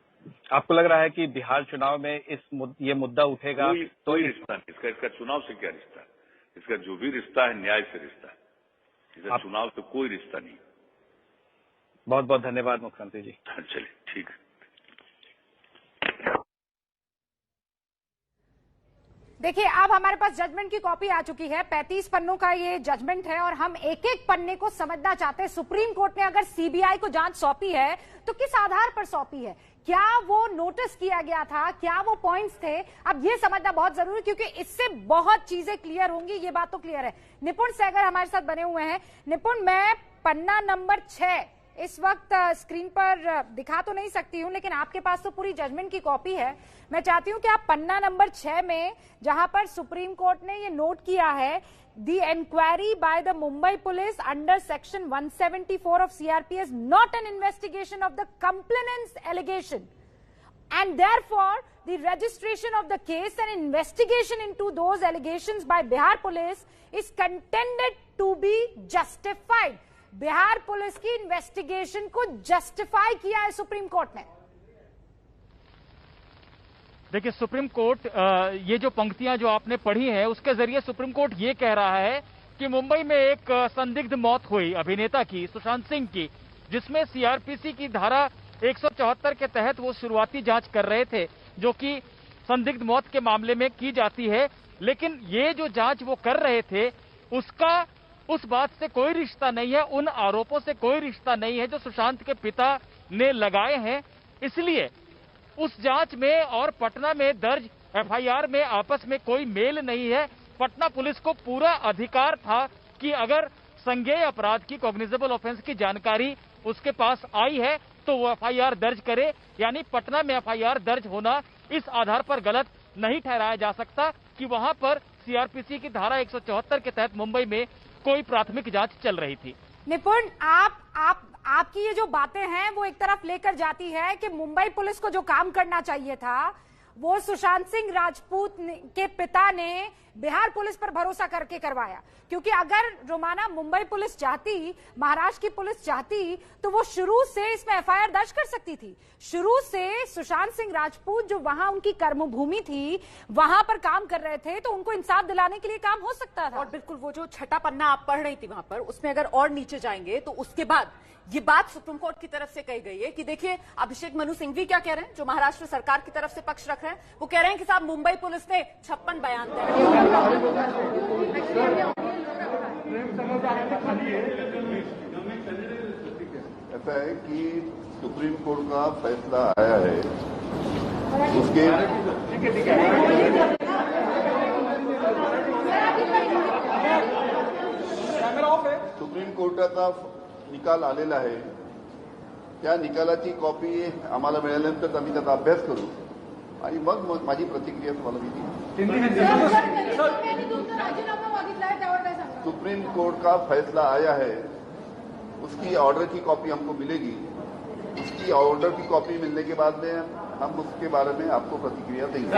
आपको लग रहा है कि बिहार चुनाव में ये मुद्दा उठेगा?
कोई रिश्ता नहीं इसका चुनाव से क्या रिश्ता है? इसका जो भी रिश्ता है न्याय से रिश्ता है। इसका चुनाव से कोई रिश्ता नहीं।
बहुत बहुत धन्यवाद मुख्यमंत्री जी।
चलिए, ठीक है।
देखिए, अब हमारे पास जजमेंट की कॉपी आ चुकी है। 35 पन्नों का ये जजमेंट है और हम एक एक पन्ने को समझना चाहते हैं। सुप्रीम कोर्ट ने अगर सीबीआई को जांच सौंपी है तो किस आधार पर सौंपी है? क्या वो नोटिस किया गया था? क्या वो पॉइंट्स थे? अब ये समझना बहुत जरूरी, क्योंकि इससे बहुत चीजें क्लियर होंगी। ये बात तो क्लियर है। निपुण सहगल हमारे साथ बने हुए हैं। निपुण, मैं पन्ना नंबर 6 इस वक्त स्क्रीन पर दिखा तो नहीं सकती हूं, लेकिन आपके पास तो पूरी जजमेंट की कॉपी है। मैं चाहती हूं कि आप पन्ना नंबर 6 में, जहां पर सुप्रीम कोर्ट ने ये नोट किया है, the inquiry by the Mumbai police under section 174 of CrPC not an investigation of the complainant's allegation and therefore the registration of the case and investigation into those allegations by Bihar police is contended to be justified. Bihar police की investigation को justify किया है supreme court ने।
देखिए, supreme court ये जो पंक्तियां जो आपने पढ़ी हैं उसके जरिए सुप्रीम कोर्ट ये कह रहा है कि मुंबई में एक संदिग्ध मौत हुई अभिनेता की, सुशांत सिंह की, जिसमें सीआरपीसी की धारा 174 के तहत वो शुरुआती जांच कर रहे थे। जो कि संदिग्ध मौत के मामले में की जाती है। लेकिन ये जो जांच वो कर रहे थे उसका उस बात से कोई रिश्ता नहीं है, उन आरोपों से कोई रिश्ता नहीं है जो सुशांत के पिता ने लगाए हैं। इसलिए उस जांच में और पटना में दर्ज एफआईआर में आपस में कोई मेल नहीं है। पटना पुलिस को पूरा अधिकार था कि अगर संज्ञेय अपराध की कॉग्निजेबल ऑफेंस की जानकारी उसके पास आई है तो वो एफआईआर दर्ज करे। यानी पटना में एफआईआर दर्ज होना इस आधार पर गलत नहीं ठहराया जा सकता कि वहां पर सीआरपीसी की धारा 174 के तहत मुंबई में कोई प्राथमिक जांच चल रही थी।
निपुण, आपकी ये जो बातें हैं वो एक तरफ लेकर जाती है कि मुंबई पुलिस को जो काम करना चाहिए था वो सुशांत सिंह राजपूत के पिता ने बिहार पुलिस पर भरोसा करके करवाया, क्योंकि अगर रोमाना मुंबई पुलिस चाहती, महाराष्ट्र की पुलिस चाहती तो वो शुरू से इसमें एफआईआर दर्ज कर सकती थी। शुरू से सुशांत सिंह राजपूत जो वहां उनकी कर्मभूमि थी वहां पर काम कर रहे थे तो उनको इंसाफ दिलाने के लिए काम हो सकता था।
और बिल्कुल वो जो छठा पन्ना आप पढ़ रही थी वहां पर, उसमें अगर और नीचे जाएंगे तो उसके बाद ये बात सुप्रीम कोर्ट की तरफ से कही गई है कि देखिए अभिषेक मनु सिंघवी क्या कह रहे हैं, जो महाराष्ट्र सरकार की तरफ से पक्ष रख रहे हैं। वो कह रहे हैं कि साहब मुंबई पुलिस ने 56 बयान दिए।
ऐसा है कि सुप्रीम कोर्ट का फैसला आया है, उसके सुप्रीम कोर्टाचा निकाल आलेला आहे। त्या निकालाची कॉपी आम्हाला मिळाल्यानंतर आम्ही त्याचा अभ्यास करू आणि मग माझी प्रतिक्रिया तुम्हाला मी देईन। सुप्रीम कोर्ट का फैसला आया है, उसकी ऑर्डर की कॉपी हमको मिलेगी। उसकी ऑर्डर की कॉपी मिलने के बाद में हम उसके बारे में आपको प्रतिक्रिया देंगे।